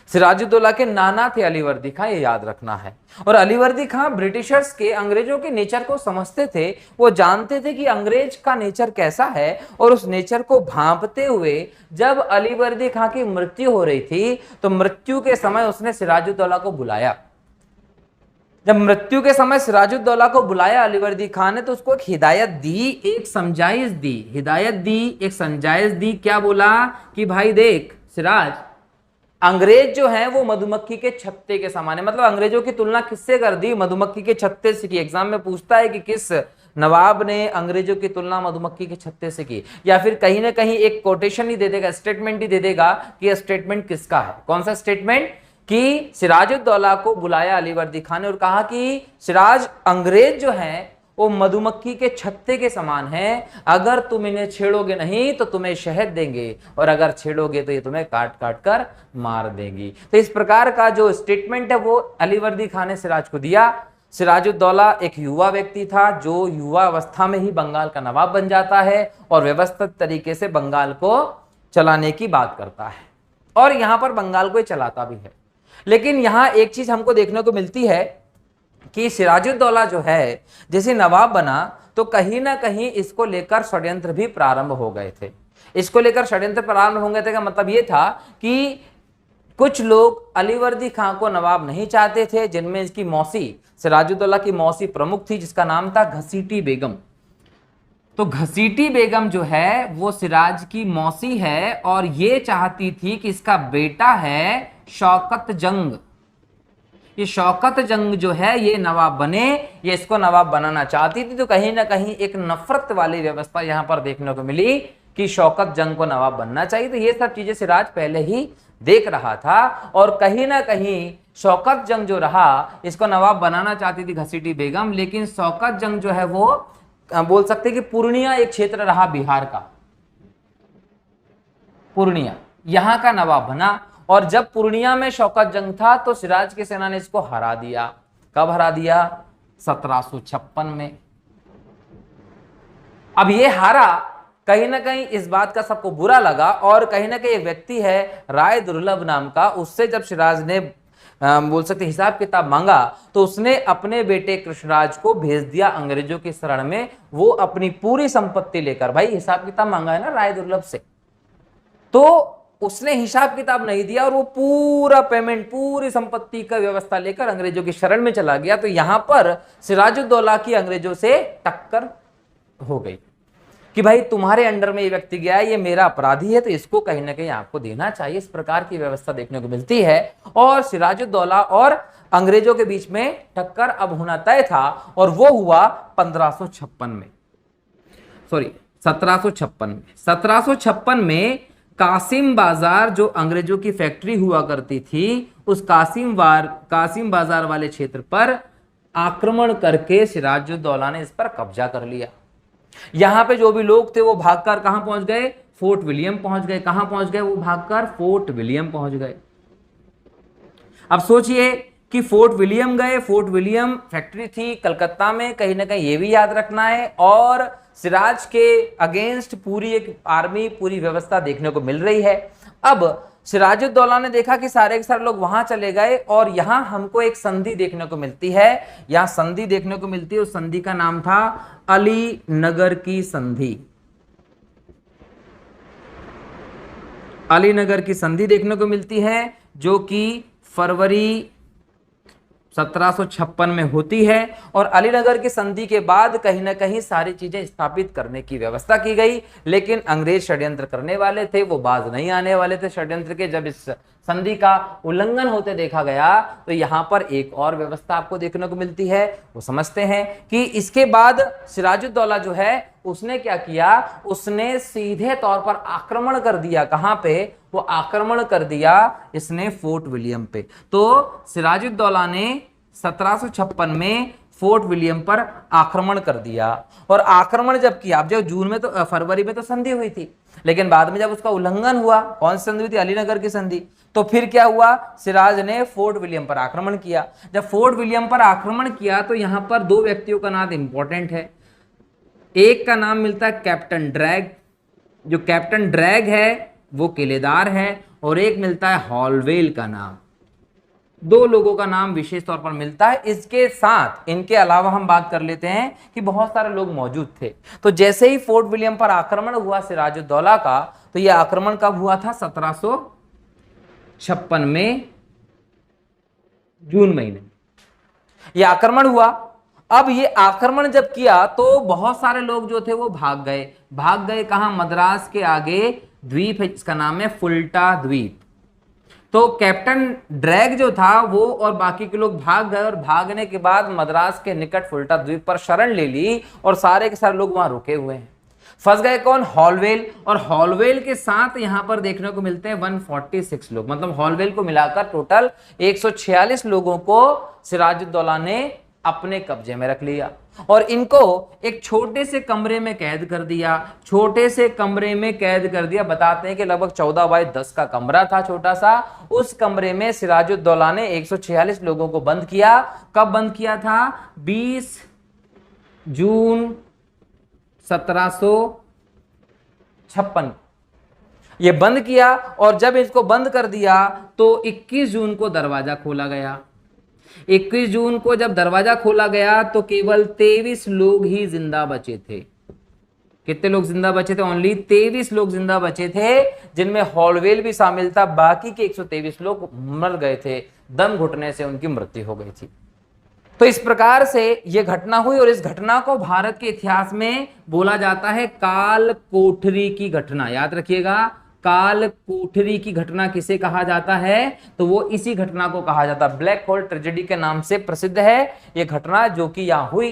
सिराजुद्दौला के नाना थे अलीवर्दी खां, ये याद रखना है। और अलीवर्दी खां ब्रिटिशर्स के, अंग्रेजों के नेचर को समझते थे। वो जानते थे कि अंग्रेज का नेचर कैसा है और उस नेचर को भांपते हुए जब अलीवर्दी खां की मृत्यु हो रही थी तो मृत्यु के समय उसने सिराजुद्दौला को बुलाया। जब मृत्यु के समय सिराजुद्दौला को बुलाया अलीवर्दी खां ने तो उसको एक हिदायत दी, एक समझाइश दी, हिदायत दी, एक समझाइश दी। क्या बोला कि भाई देख सिराज, अंग्रेज जो हैं वो मधुमक्खी के छत्ते के समान है। मतलब अंग्रेजों की तुलना किससे कर दी, मधुमक्खी के छत्ते से की। एग्जाम में पूछता है कि किस नवाब ने अंग्रेजों की तुलना मधुमक्खी के छत्ते से की, या फिर कहीं ना कहीं एक कोटेशन ही दे देगा, स्टेटमेंट ही दे देगा कि यह स्टेटमेंट किसका है। कौन सा स्टेटमेंट, कि सिराजुद्दौला को बुलाया अलीवर्दी खां ने और कहा कि सिराज, अंग्रेज जो हैं वो मधुमक्खी के छत्ते के समान हैं, अगर तुम इन्हें छेड़ोगे नहीं तो तुम्हें शहद देंगे और अगर छेड़ोगे तो ये तुम्हें काट काट कर मार देंगी। तो इस प्रकार का जो स्टेटमेंट है वो अलीवर्दी खां ने सिराज को दिया। सिराजुद्दौला एक युवा व्यक्ति था जो युवा अवस्था में ही बंगाल का नवाब बन जाता है और व्यवस्थित तरीके से बंगाल को चलाने की बात करता है और यहां पर बंगाल को चलाता भी है। लेकिन यहां एक चीज हमको देखने को मिलती है कि सिराजुद्दौला जो है जैसे नवाब बना तो कहीं ना कहीं इसको लेकर षड्यंत्र भी प्रारंभ हो गए थे। इसको लेकर षड्यंत्र प्रारंभ हो गए थे का मतलब ये था कि कुछ लोग अलीवर्दी खां को नवाब नहीं चाहते थे, जिनमें इसकी मौसी, सिराजुद्दौला की मौसी प्रमुख थी, जिसका नाम था घसीटी बेगम। तो घसीटी बेगम जो है वो सिराज की मौसी है और ये चाहती थी कि इसका बेटा है शौकत जंग, ये शौकत जंग जो है ये नवाब बने, ये इसको नवाब बनाना चाहती थी। तो कहीं ना कहीं एक नफरत वाली व्यवस्था यहां पर देखने को मिली कि शौकत जंग को नवाब बनना चाहिए। तो ये सब चीजें सिराज पहले ही देख रहा था और कहीं ना कहीं शौकत जंग जो रहा इसको नवाब बनाना चाहती थी घसीटी बेगम, लेकिन शौकत जंग जो है वो बोल सकते कि पूर्णिया एक क्षेत्र रहा बिहार का, पूर्णिया यहां का नवाब बना। और जब पूर्णिया में शौकत जंग था तो सिराज की सेना ने इसको हरा दिया। कब हरा दिया? 1756 में। अब ये हारा, कहीं ना कहीं इस बात का सबको बुरा लगा और कहीं ना कहीं एक व्यक्ति है राय दुर्लभ नाम का, उससे जब सिराज ने बोल सकते हिसाब किताब मांगा तो उसने अपने बेटे कृष्णराज को भेज दिया अंग्रेजों की शरण में। वो अपनी पूरी संपत्ति लेकर, भाई हिसाब किताब मांगा है ना राय दुर्लभ से, तो उसने हिसाब किताब नहीं दिया और वो पूरा पेमेंट, पूरी संपत्ति का व्यवस्था लेकर अंग्रेजों की शरण में चला गया। तो यहां पर सिराजुद्दौला की अंग्रेजों से टक्कर हो गई कि भाई तुम्हारे अंडर में ये व्यक्ति गया है, ये मेरा अपराधी है, तो इसको कहीं ना कहीं आपको देना चाहिए। इस प्रकार की व्यवस्था देखने को मिलती है और सिराजुद्दौला और अंग्रेजों के बीच में टक्कर अब होना तय था और वो हुआ 1556 में, सॉरी 1756 में। 1756 में कासिम बाजार जो अंग्रेजों की फैक्ट्री हुआ करती थी, उस कासिम बाजार वाले क्षेत्र पर आक्रमण करके सिराजुद्दौला ने इस पर कब्जा कर लिया। यहां पे जो भी लोग थे वो भागकर कहां पहुंच गए? फोर्ट विलियम पहुंच गए। कहां पहुंच गए वो भागकर? फोर्ट विलियम पहुंच गए। अब सोचिए कि फोर्ट विलियम गए, फोर्ट विलियम फैक्ट्री थी कलकत्ता में, कहीं ना कहीं ये भी याद रखना है। और सिराज के अगेंस्ट पूरी एक आर्मी, पूरी व्यवस्था देखने को मिल रही है। अब सिराजुद्दौला ने देखा कि सारे के सारे लोग वहां चले गए और यहां हमको एक संधि देखने को मिलती है। यहां संधि देखने को मिलती है, उस संधि का नाम था अली नगर की संधि। अलीनगर की संधि देखने को मिलती है जो कि फरवरी 1756 में होती है। और अलीनगर की संधि के बाद कहीं ना कहीं सारी चीजें स्थापित करने की व्यवस्था की गई, लेकिन अंग्रेज षड्यंत्र करने वाले थे, वो बाज नहीं आने वाले थे षड्यंत्र के। जब इस संधि का उल्लंघन होते देखा गया तो यहां पर एक और व्यवस्था आपको देखने को मिलती है। वो समझते हैं कि इसके बाद सिराजुद्दौला जो है उसने क्या किया, उसने सीधे तौर पर आक्रमण कर दिया। कहां पे? वो आक्रमण कर दिया इसने फोर्ट विलियम पे। तो सिराजुद्दौला ने 1756 में फोर्ट विलियम पर आक्रमण कर दिया। और आक्रमण जब किया, अब जब जून में तो फरवरी में तो संधि हुई थी, लेकिन बाद में जब उसका उल्लंघन हुआ, कौन सी संधि हुई थी? अलीनगर की संधि। तो फिर क्या हुआ? सिराज ने फोर्ट विलियम पर आक्रमण किया। जब फोर्ट विलियम पर आक्रमण किया तो यहां पर दो व्यक्तियों का नाम इंपॉर्टेंट है। एक का नाम मिलता है कैप्टन ड्रैग, जो कैप्टन ड्रैग है वो किलेदार है, और एक मिलता है हॉलवेल का नाम। दो लोगों का नाम विशेष तौर पर मिलता है। इसके साथ, इनके अलावा हम बात कर लेते हैं कि बहुत सारे लोग मौजूद थे। तो जैसे ही फोर्ट विलियम पर आक्रमण हुआ सिराजुद्दौला का, तो यह आक्रमण कब हुआ था? 1756 में जून महीने यह आक्रमण हुआ। अब ये आक्रमण जब किया तो बहुत सारे लोग जो थे वो भाग गए। भाग गए कहां? मद्रास के आगे द्वीप है, इसका नाम है फुल्टा द्वीप। तो कैप्टन ड्रैग जो था वो और बाकी के लोग भाग गए, और भागने के बाद मद्रास के निकट फुल्टा द्वीप पर शरण ले ली, और सारे के सारे लोग वहां रुके हुए हैं। फंस गए कौन? हॉलवेल। और हॉलवेल के साथ यहां पर देखने को मिलते हैं 146 लोग, मतलब हॉलवेल को मिलाकर टोटल 146 लोगों को सिराजुद्दौला ने अपने कब्जे में रख लिया और इनको एक छोटे से कमरे में कैद कर दिया। छोटे से कमरे में कैद कर दिया, बताते हैं कि लगभग 14 बाई 10 का कमरा था छोटा सा। उस कमरे में सिराजुद्दौला ने 146 लोगों को बंद किया। कब बंद किया था? 20 जून 1756 ये बंद किया। और जब इसको बंद कर दिया तो 21 जून को दरवाजा खोला गया। 21 जून को जब दरवाजा खोला गया तो केवल 23 लोग ही जिंदा बचे थे। कितने लोग जिंदा बचे थे? ओनली 23 लोग जिंदा बचे थे, जिनमें हॉलवेल भी शामिल था। बाकी के 123 लोग मर गए थे, दम घुटने से उनकी मृत्यु हो गई थी। तो इस प्रकार से यह घटना हुई और इस घटना को भारत के इतिहास में बोला जाता है काल कोठरी की घटना। याद रखिएगा, काल कोठरी की घटना किसे कहा जाता है? तो वो इसी घटना को कहा जाता है, ब्लैक होल ट्रेजेडी के नाम से प्रसिद्ध है यह घटना जो कि यहां हुई।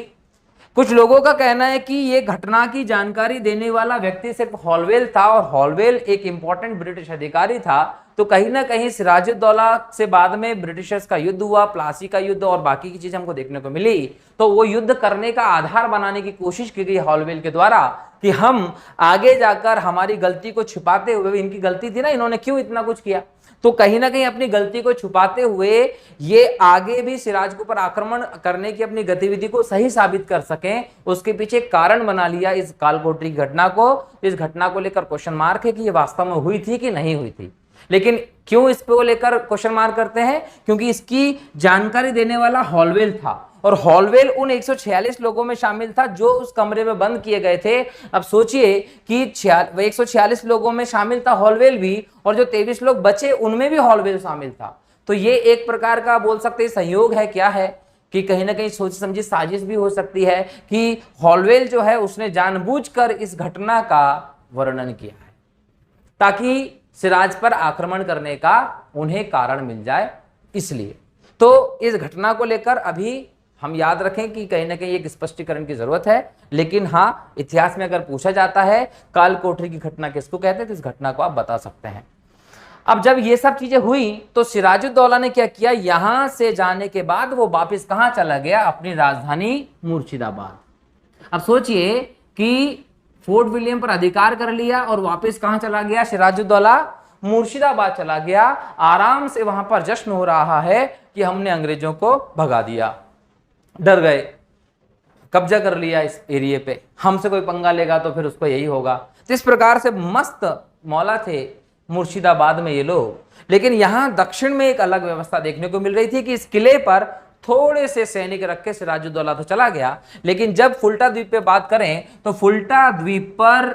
कुछ लोगों का कहना है कि यह घटना की जानकारी देने वाला व्यक्ति सिर्फ हॉलवेल था और हॉलवेल एक इंपॉर्टेंट ब्रिटिश अधिकारी था। तो कहीं ना कहीं सिराजुद्दौला से बाद में ब्रिटिशर्स का युद्ध हुआ, प्लासी का युद्ध और बाकी की चीज हमको देखने को मिली। तो वो युद्ध करने का आधार बनाने की कोशिश की गई हॉलवेल के द्वारा कि हम आगे जाकर हमारी गलती को छिपाते हुए, इनकी गलती थी ना, इन्होंने क्यों इतना कुछ किया, तो कहीं ना कहीं अपनी गलती को छुपाते हुए ये आगे भी सिराज के ऊपर आक्रमण करने की अपनी गतिविधि को सही साबित कर सकें, उसके पीछे कारण बना लिया इस कालकोठरी घटना को। इस घटना को लेकर क्वेश्चन मार्क है कि ये वास्तव में हुई थी कि नहीं हुई थी। लेकिन क्यों इस पे लेकर क्वेश्चन मार्क करते हैं? क्योंकि इसकी जानकारी देने वाला हॉलवेल था और हॉलवेल उन 146 लोगों में शामिल था जो उस कमरे में बंद किए गए थे। अब सोचिए कि 146 लोगों में शामिल था हॉलवेल भी, और जो 23 लोग बचे उनमें भी हॉलवेल शामिल था। तो ये एक प्रकार का बोल सकते हैं सहयोग है, क्या है कि कहीं ना कहीं सोच समझी साजिश भी हो सकती है कि हॉलवेल जो है उसने जानबूझकर इस घटना का वर्णन किया है ताकि सिराज पर आक्रमण करने का उन्हें कारण मिल जाए, इसलिए। तो इस घटना को लेकर अभी हम याद रखें कि कहीं ना कहीं एक स्पष्टीकरण की जरूरत है। लेकिन हाँ, इतिहास में अगर पूछा जाता है काल कोठरी की घटना किसको कहते हैं, तो इस घटना को आप बता सकते हैं। अब जब ये सब चीजें हुई तो सिराजुद्दौला ने क्या किया, यहां से जाने के बाद वो वापस कहां चला गया? अपनी राजधानी मुर्शिदाबाद। अब सोचिए कि फोर्ट विलियम पर अधिकार कर लिया और वापस कहां चला गया सिराजुद्दौला? मुर्शिदाबाद चला गया। आराम से वहां पर जश्न हो रहा है कि हमने अंग्रेजों को भगा दिया, डर गए, कब्जा कर लिया इस एरिया पे, हमसे कोई पंगा लेगा तो फिर उसको यही होगा। तो इस प्रकार से मस्त मौला थे मुर्शिदाबाद में ये लोग। लेकिन यहां दक्षिण में एक अलग व्यवस्था देखने को मिल रही थी कि इस किले पर थोड़े से सैनिक रख के सिराजुद्दौला तो चला गया। लेकिन जब फुल्टा द्वीप पे बात करें तो फुल्टा द्वीप पर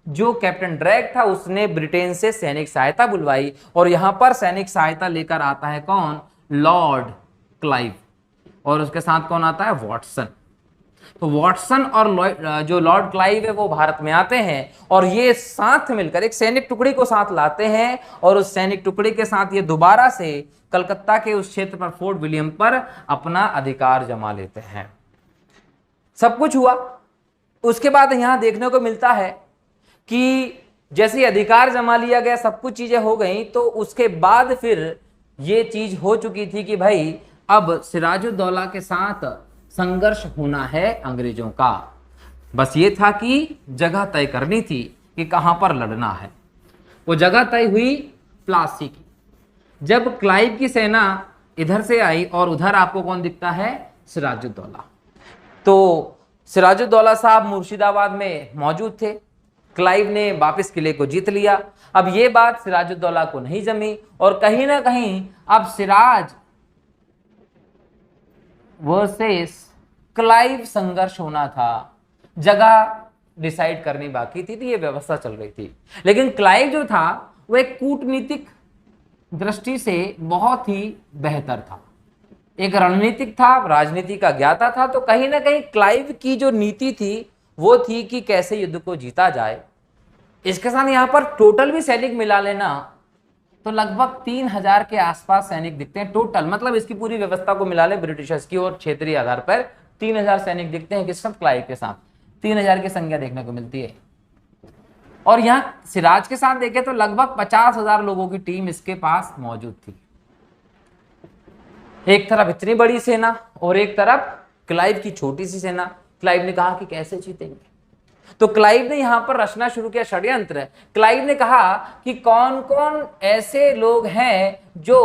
जो कैप्टन ड्रैक था उसने ब्रिटेन से सैनिक सहायता बुलवाई और यहां पर सैनिक सहायता लेकर आता है कौन? Lord Clive. और उसके साथ कौन आता है? वॉटसन। तो वॉटसन और जो लॉर्ड क्लाइव है वो भारत में आते हैं और ये साथ मिलकर एक सैनिक टुकड़ी को साथ लाते हैं और उस सैनिक टुकड़ी के साथ ये दोबारा से कलकत्ता के उस क्षेत्र पर फोर्ट विलियम पर अपना अधिकार जमा लेते हैं। सब कुछ हुआ। उसके बाद यहां देखने को मिलता है कि जैसे अधिकार जमा लिया गया, सब कुछ चीजें हो गई, तो उसके बाद फिर ये चीज हो चुकी थी कि भाई अब सिराजुद्दौला के साथ संघर्ष होना है अंग्रेजों का। बस ये था कि जगह तय करनी थी कि कहां पर लड़ना है। वो जगह तय हुई प्लासी की। जब क्लाइव की सेना इधर से आई और उधर आपको कौन दिखता है? सिराजुद्दौला। तो सिराजुद्दौला साहब मुर्शिदाबाद में मौजूद थे। क्लाइव ने वापस किले को जीत लिया। अब ये बात सिराजुद्दौला को नहीं जमी और कहीं ना कहीं अब सिराज वर्सेस क्लाइव संघर्ष होना था। जगह डिसाइड करनी बाकी थी, तो ये व्यवस्था चल रही थी। लेकिन क्लाइव जो था वो एक कूटनीतिक दृष्टि से बहुत ही बेहतर था, एक रणनीतिक था, राजनीति का ज्ञाता था। तो कहीं ना कहीं क्लाइव की जो नीति थी वो थी कि कैसे युद्ध को जीता जाए। इसके साथ यहां पर टोटल भी सैनिक मिला लेना तो लगभग 3000 के आसपास सैनिक दिखते हैं टोटल। मतलब इसकी पूरी व्यवस्था को मिला ले ब्रिटिशर्स की और क्षेत्रीय आधार पर 3000 सैनिक दिखते हैं किस साथ? क्लाइव के साथ 3000 की संख्या देखने को मिलती है। और यहां सिराज के साथ देखें तो लगभग 50,000 लोगों की टीम इसके पास मौजूद थी। एक तरफ इतनी बड़ी सेना और एक तरफ क्लाइव की छोटी सी सेना। क्लाइव ने कहा कि कैसे जीतेंगे, तो क्लाइव ने यहां पर रचना शुरू किया षड्यंत्र। क्लाइव ने कहा कि कौन कौन ऐसे लोग हैं जो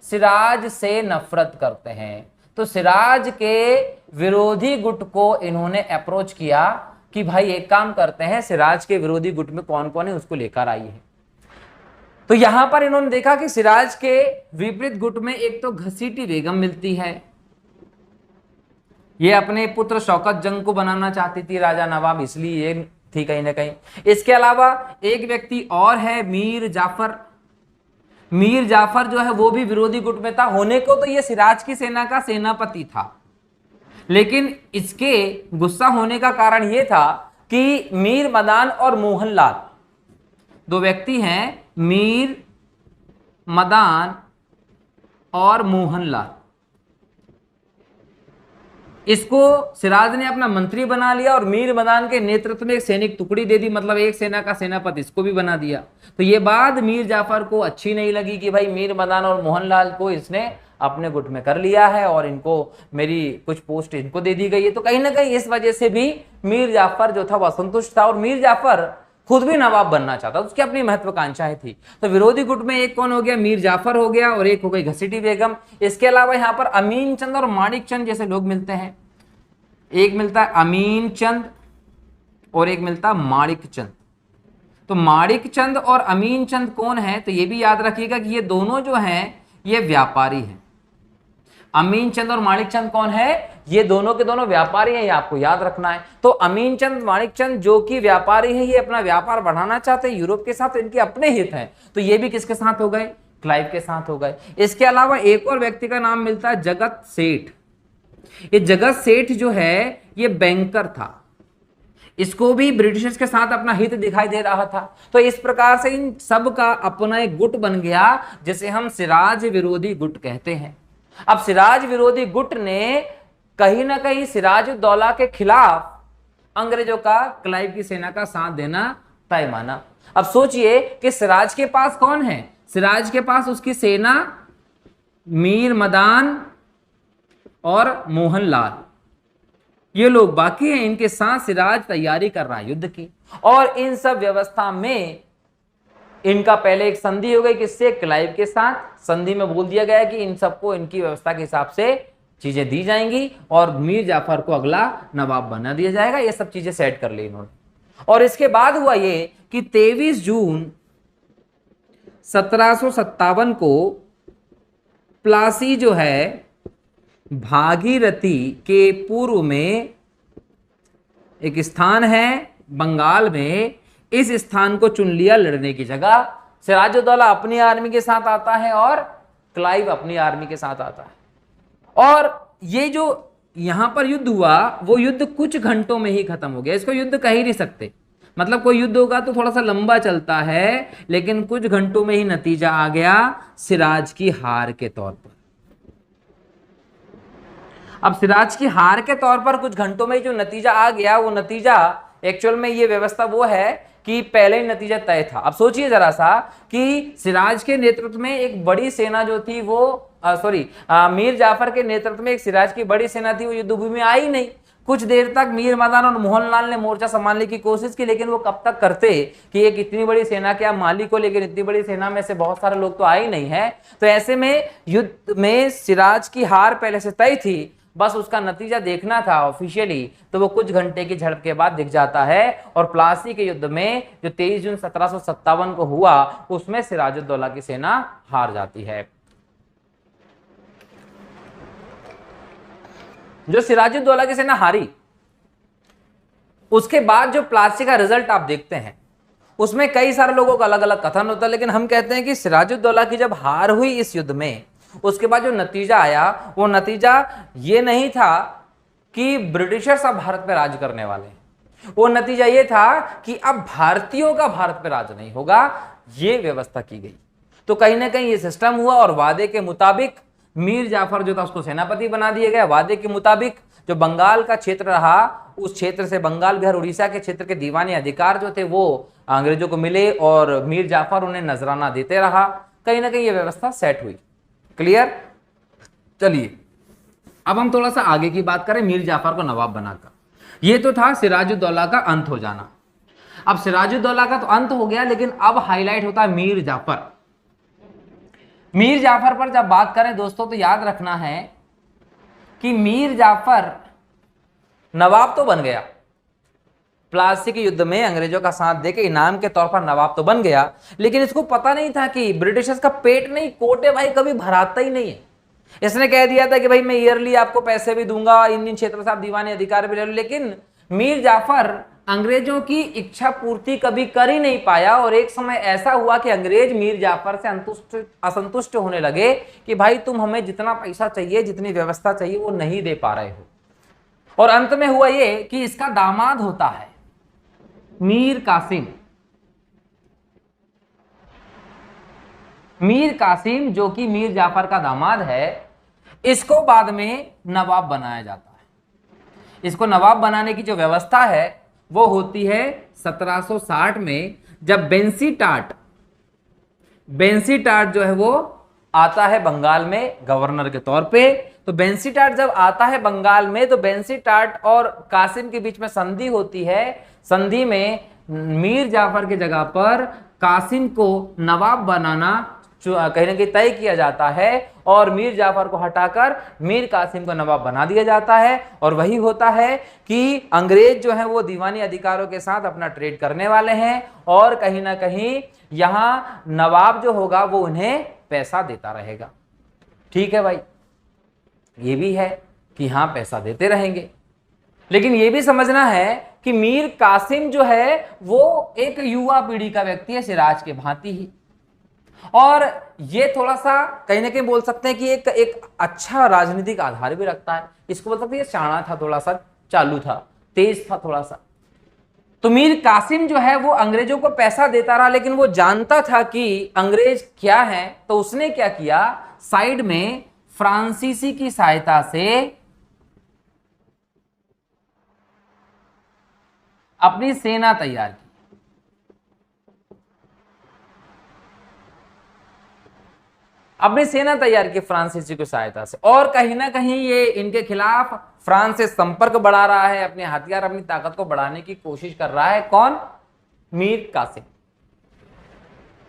सिराज से नफरत करते हैं। तो सिराज के विरोधी गुट को इन्होंने अप्रोच किया कि भाई एक काम करते हैं, सिराज के विरोधी गुट में कौन कौन है उसको लेकर आइए। तो यहां पर इन्होंने देखा कि सिराज के विपरीत गुट में एक तो घसीटी बेगम मिलती है, ये अपने पुत्र शौकत जंग को बनाना चाहती थी राजा नवाब, इसलिए ये थी कहीं ना कहीं। इसके अलावा एक व्यक्ति और है मीर जाफर, मीर जाफर जो है वो भी विरोधी गुट में था। होने को तो ये सिराज की सेना का सेनापति था, लेकिन इसके गुस्सा होने का कारण ये था कि मीर मदान और मोहनलाल, दो व्यक्ति हैं, मीर मदान और मोहनलाल, इसको सिराज ने अपना मंत्री बना लिया और मीर मदान के नेतृत्व में एक सैनिक टुकड़ी दे दी, मतलब एक सेना का सेनापति इसको भी बना दिया। तो ये बात मीर जाफर को अच्छी नहीं लगी कि भाई मीर मदान और मोहनलाल को इसने अपने गुट में कर लिया है और इनको मेरी कुछ पोस्ट इनको दे दी गई है। तो कहीं ना कहीं इस वजह से भी मीर जाफर जो था वह असंतुष्ट था और मीर जाफर खुद भी नवाब बनना चाहता, उसकी अपनी महत्वाकांक्षाएं थी। तो विरोधी गुट में एक कौन हो गया, मीर जाफर हो गया और एक हो गई घसीटी बेगम। इसके अलावा यहाँ पर अमीन चंद और माणिक चंद जैसे लोग मिलते हैं, एक मिलता है अमीन चंद और एक मिलता है माणिक चंद। तो माणिक चंद और अमीन चंद कौन है, तो ये भी याद रखिएगा कि ये दोनों जो हैं ये व्यापारी हैं। अमीन चंद और माणिक चंद कौन है, ये दोनों के दोनों व्यापारी हैं, ये आपको याद रखना है। तो अमीन चंद माणिक चंद जो कि व्यापारी है, ये अपना व्यापार बढ़ाना चाहते हैं यूरोप के साथ, तो इनके अपने हित हैं। तो ये भी किसके साथ हो गए, क्लाइव के साथ हो गए। इसके अलावा एक और व्यक्ति का नाम मिलता है जगत सेठ। ये जगत सेठ जो है ये बैंकर था, इसको भी ब्रिटिशर्स के साथ अपना हित दिखाई दे रहा था। तो इस प्रकार से इन सब का अपना एक गुट बन गया जिसे हम सिराज विरोधी गुट कहते हैं। अब सिराज विरोधी गुट ने कहीं ना कहीं सिराजुद्दौला के खिलाफ अंग्रेजों का क्लाइव की सेना का साथ देना तय माना। अब सोचिए कि सिराज के पास कौन है, सिराज के पास उसकी सेना मीर मदान और मोहनलाल, ये लोग बाकी हैं, इनके साथ सिराज तैयारी कर रहा है युद्ध की। और इन सब व्यवस्था में इनका पहले एक संधि हो गई, किससे, क्लाइव के साथ। संधि में बोल दिया गया कि इन सबको इनकी व्यवस्था के हिसाब से चीजें दी जाएंगी और मीर जाफर को अगला नवाब बना दिया जाएगा। ये सब चीजें सेट कर ली इन्होंने। और इसके बाद हुआ ये कि 23 जून 1757 को प्लासी जो है भागीरथी के पूर्व में एक स्थान है बंगाल में, इस स्थान को चुन लिया लड़ने की जगह। सिराजुद्दौला अपनी आर्मी के साथ आता है और क्लाइव अपनी आर्मी के साथ आता है। और ये जो यहां पर युद्ध हुआ वो युद्ध कुछ घंटों में ही खत्म हो गया। इसको युद्ध कह ही नहीं सकते, मतलब कोई युद्ध होगा तो थोड़ा सा लंबा चलता है, लेकिन कुछ घंटों में ही नतीजा आ गया सिराज की हार के तौर पर। अब सिराज की हार के तौर पर कुछ घंटों में जो नतीजा आ गया, वो नतीजा एक्चुअल में ये व्यवस्था वो है कि पहले ही नतीजा तय था। अब सोचिए जरा सा कि सिराज के नेतृत्व में एक बड़ी सेना जो थी वो मीर जाफर के नेतृत्व में एक सिराज की बड़ी सेना थी, वो युद्धभूमि में आई नहीं। कुछ देर तक मीर मदान और मोहनलाल ने मोर्चा संभालने की कोशिश की, लेकिन वो कब तक करते कि एक इतनी बड़ी सेना के आप मालिक हो, लेकिन इतनी बड़ी सेना में से बहुत सारे लोग तो आए नहीं है। तो ऐसे में युद्ध में सिराज की हार पहले से तय थी, बस उसका नतीजा देखना था ऑफिशियली। तो वो कुछ घंटे की झड़प के बाद दिख जाता है। और प्लासी के युद्ध में जो 23 जून 1757 को हुआ, उसमें सिराजुद्दौला की सेना हार जाती है। जो सिराजुद्दौला की सेना हारी, उसके बाद जो प्लासी का रिजल्ट आप देखते हैं, उसमें कई सारे लोगों का अलग अलग कथन होता है, लेकिन हम कहते हैं कि सिराजुद्दौला की जब हार हुई इस युद्ध में, उसके बाद जो नतीजा आया वो नतीजा ये नहीं था कि ब्रिटिशर्स अब भारत पे राज करने वाले हैं। वो नतीजा ये था कि अब भारतीयों का भारत पे राज नहीं होगा, ये व्यवस्था की गई। तो कहीं ना कहीं ये सिस्टम हुआ और वादे के मुताबिक मीर जाफर जो था उसको सेनापति बना दिया गया। वादे के मुताबिक जो बंगाल का क्षेत्र रहा, उस क्षेत्र से बंगाल बिहार उड़ीसा के क्षेत्र के दीवानी अधिकार जो थे वो अंग्रेजों को मिले और मीर जाफर उन्हें नजराना देते रहा। कहीं ना कहीं ये व्यवस्था सेट हुई। क्लियर? चलिए अब हम थोड़ा सा आगे की बात करें मीर जाफर को नवाब बनाकर। ये तो था सिराजुद्दौला का अंत हो जाना। अब सिराजुद्दौला का तो अंत हो गया, लेकिन अब हाईलाइट होता है मीर जाफर। मीर जाफर पर जब बात करें दोस्तों तो याद रखना है कि मीर जाफर नवाब तो बन गया, प्लासी के युद्ध में अंग्रेजों का साथ देके इनाम के तौर पर नवाब तो बन गया, लेकिन इसको पता नहीं था कि ब्रिटिशर्स का पेट नहीं, कोटे भाई कभी भराता ही नहीं है। इसने कह दिया था कि भाई मैं ईयरली आपको पैसे भी दूंगा, इन क्षेत्रों से आप दीवानी अधिकार भी ले लो, लेकिन मीर जाफर अंग्रेजों की इच्छा पूर्ति कभी कर ही नहीं पाया और एक समय ऐसा हुआ कि अंग्रेज मीर जाफर से असंतुष्ट होने लगे कि भाई तुम हमें जितना पैसा चाहिए, जितनी व्यवस्था चाहिए वो नहीं दे पा रहे हो। और अंत में हुआ ये कि इसका दामाद होता है मीर कासिम। मीर कासिम जो कि मीर जाफर का दामाद है, इसको बाद में नवाब बनाया जाता है। इसको नवाब बनाने की जो व्यवस्था है वो होती है 1760 में, जब बेंसीटाट जो है वो आता है बंगाल में गवर्नर के तौर पे। तो बेंसीटाट जब आता है बंगाल में तो बेंसीटाट और कासिम के बीच में संधि होती है। संधि में मीर जाफर की जगह पर कासिम को नवाब बनाना कहीं ना कहीं तय किया जाता है और मीर जाफर को हटाकर मीर कासिम को नवाब बना दिया जाता है। और वही होता है कि अंग्रेज जो है वो दीवानी अधिकारों के साथ अपना ट्रेड करने वाले हैं और कहीं ना कहीं यहां नवाब जो होगा वो उन्हें पैसा देता रहेगा। ठीक है भाई, ये भी है कि हाँ पैसा देते रहेंगे, लेकिन ये भी समझना है कि मीर कासिम जो है वो एक युवा पीढ़ी का व्यक्ति है, सिराज के भांति ही। और ये थोड़ा सा कहीं ना कहीं बोल सकते हैं कि एक अच्छा राजनीतिक आधार भी रखता है। इसको बोल सकते हैं शाना था, थोड़ा सा चालू था, तेज था थोड़ा सा। तो मीर कासिम जो है वो अंग्रेजों को पैसा देता रहा, लेकिन वो जानता था कि अंग्रेज क्या है। तो उसने क्या किया, साइड में फ्रांसीसी की सहायता से अपनी सेना तैयार की। अपनी सेना तैयार की फ्रांसीसी की सहायता से, और कहीं ना कहीं ये इनके खिलाफ फ्रांस से संपर्क बढ़ा रहा है, अपने हथियार अपनी ताकत को बढ़ाने की कोशिश कर रहा है। कौन? मीर कासिम।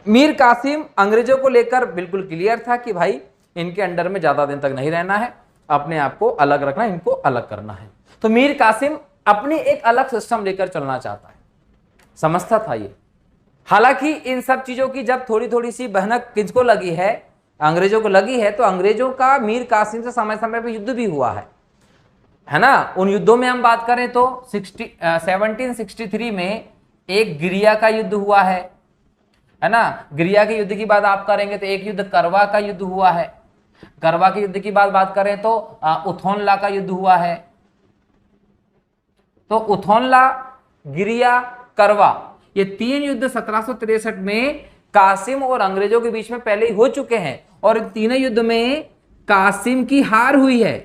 मीर कासिम अंग्रेजों को लेकर बिल्कुल क्लियर था कि भाई इनके अंडर में ज्यादा दिन तक नहीं रहना है, अपने आप को अलग रखना, इनको अलग करना है। तो मीर कासिम अपनी एक अलग सिस्टम लेकर चलना चाहता है, समझता था ये। हालांकि इन सब चीजों की जब थोड़ी थोड़ी सी भनक किसको लगी है, अंग्रेजों को लगी है, तो अंग्रेजों का मीर कासिम से समय समय पर युद्ध भी हुआ है ना। उन युद्धों में हम बात करें तो 1763 में एक गिरिया का युद्ध हुआ है ना। गिरिया के युद्ध की बात आप करेंगे तो एक युद्ध करवा का युद्ध हुआ है। करवा के युद्ध की बात करें तो उथोनला का युद्ध हुआ है। तो उथोनला, गिरिया, करवा, ये तीन युद्ध 1763 में कासिम और अंग्रेजों के बीच में पहले ही हो चुके हैं और इन तीनों युद्ध में कासिम की हार हुई है।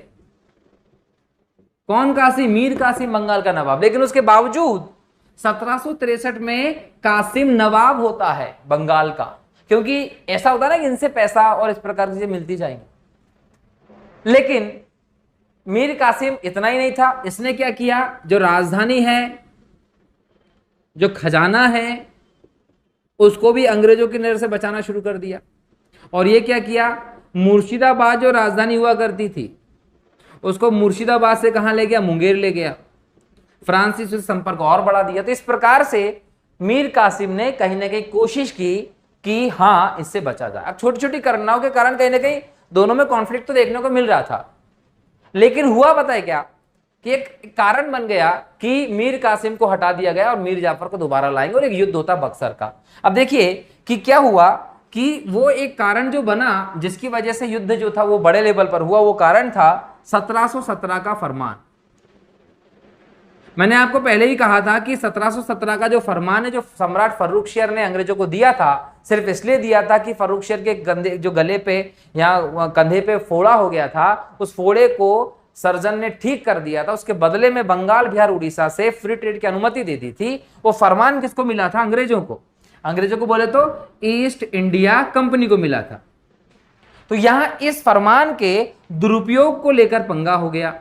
कौन कासिम? मीर कासिम, बंगाल का नवाब। लेकिन उसके बावजूद 1763 में कासिम नवाब होता है बंगाल का, क्योंकि ऐसा होता है ना कि इनसे पैसा और इस प्रकार की चीजें मिलती जाएंगी। लेकिन मीर कासिम इतना ही नहीं था, इसने क्या किया, जो राजधानी है, जो खजाना है, उसको भी अंग्रेजों की नजर से बचाना शुरू कर दिया। और ये क्या किया, मुर्शिदाबाद जो राजधानी हुआ करती थी उसको मुर्शिदाबाद से कहां ले गया, मुंगेर ले गया। फ्रांसीसी से संपर्क और बढ़ा दिया। तो इस प्रकार से मीर कासिम ने कहीं ना कहीं कोशिश की कि हाँ इससे बचा जाए। अब छोटी छोटी घटनाओं के कारण कहीं ना कहीं दोनों में कॉन्फ्लिक्ट तो देखने को मिल रहा था, लेकिन हुआ पता है क्या कि एक कारण बन गया कि मीर कासिम को हटा दिया गया और मीर जाफर को दोबारा लाएंगे और एक युद्ध होता बक्सर का। अब देखिए कि क्या हुआ कि वो एक कारण जो बना जिसकी वजह से युद्ध जो था वो बड़े लेवल पर हुआ, वो कारण था 1717 का फरमान। मैंने आपको पहले ही कहा था कि 1717 का जो फरमान है, जो सम्राट फर्रुखशियर ने अंग्रेजों को दिया था, सिर्फ इसलिए दिया था कि फर्रुखशियर के जो गले पे या कंधे पे फोड़ा हो गया था, उस फोड़े को सर्जन ने ठीक कर दिया था। उसके बदले में बंगाल, बिहार, उड़ीसा से फ्री ट्रेड की अनुमति दे दी थी। वो फरमान किसको मिला था? अंग्रेजों को। अंग्रेजों को बोले तो ईस्ट इंडिया कंपनी को मिला था। तो यहां इस फरमान के दुरुपयोग को लेकर पंगा हो गया।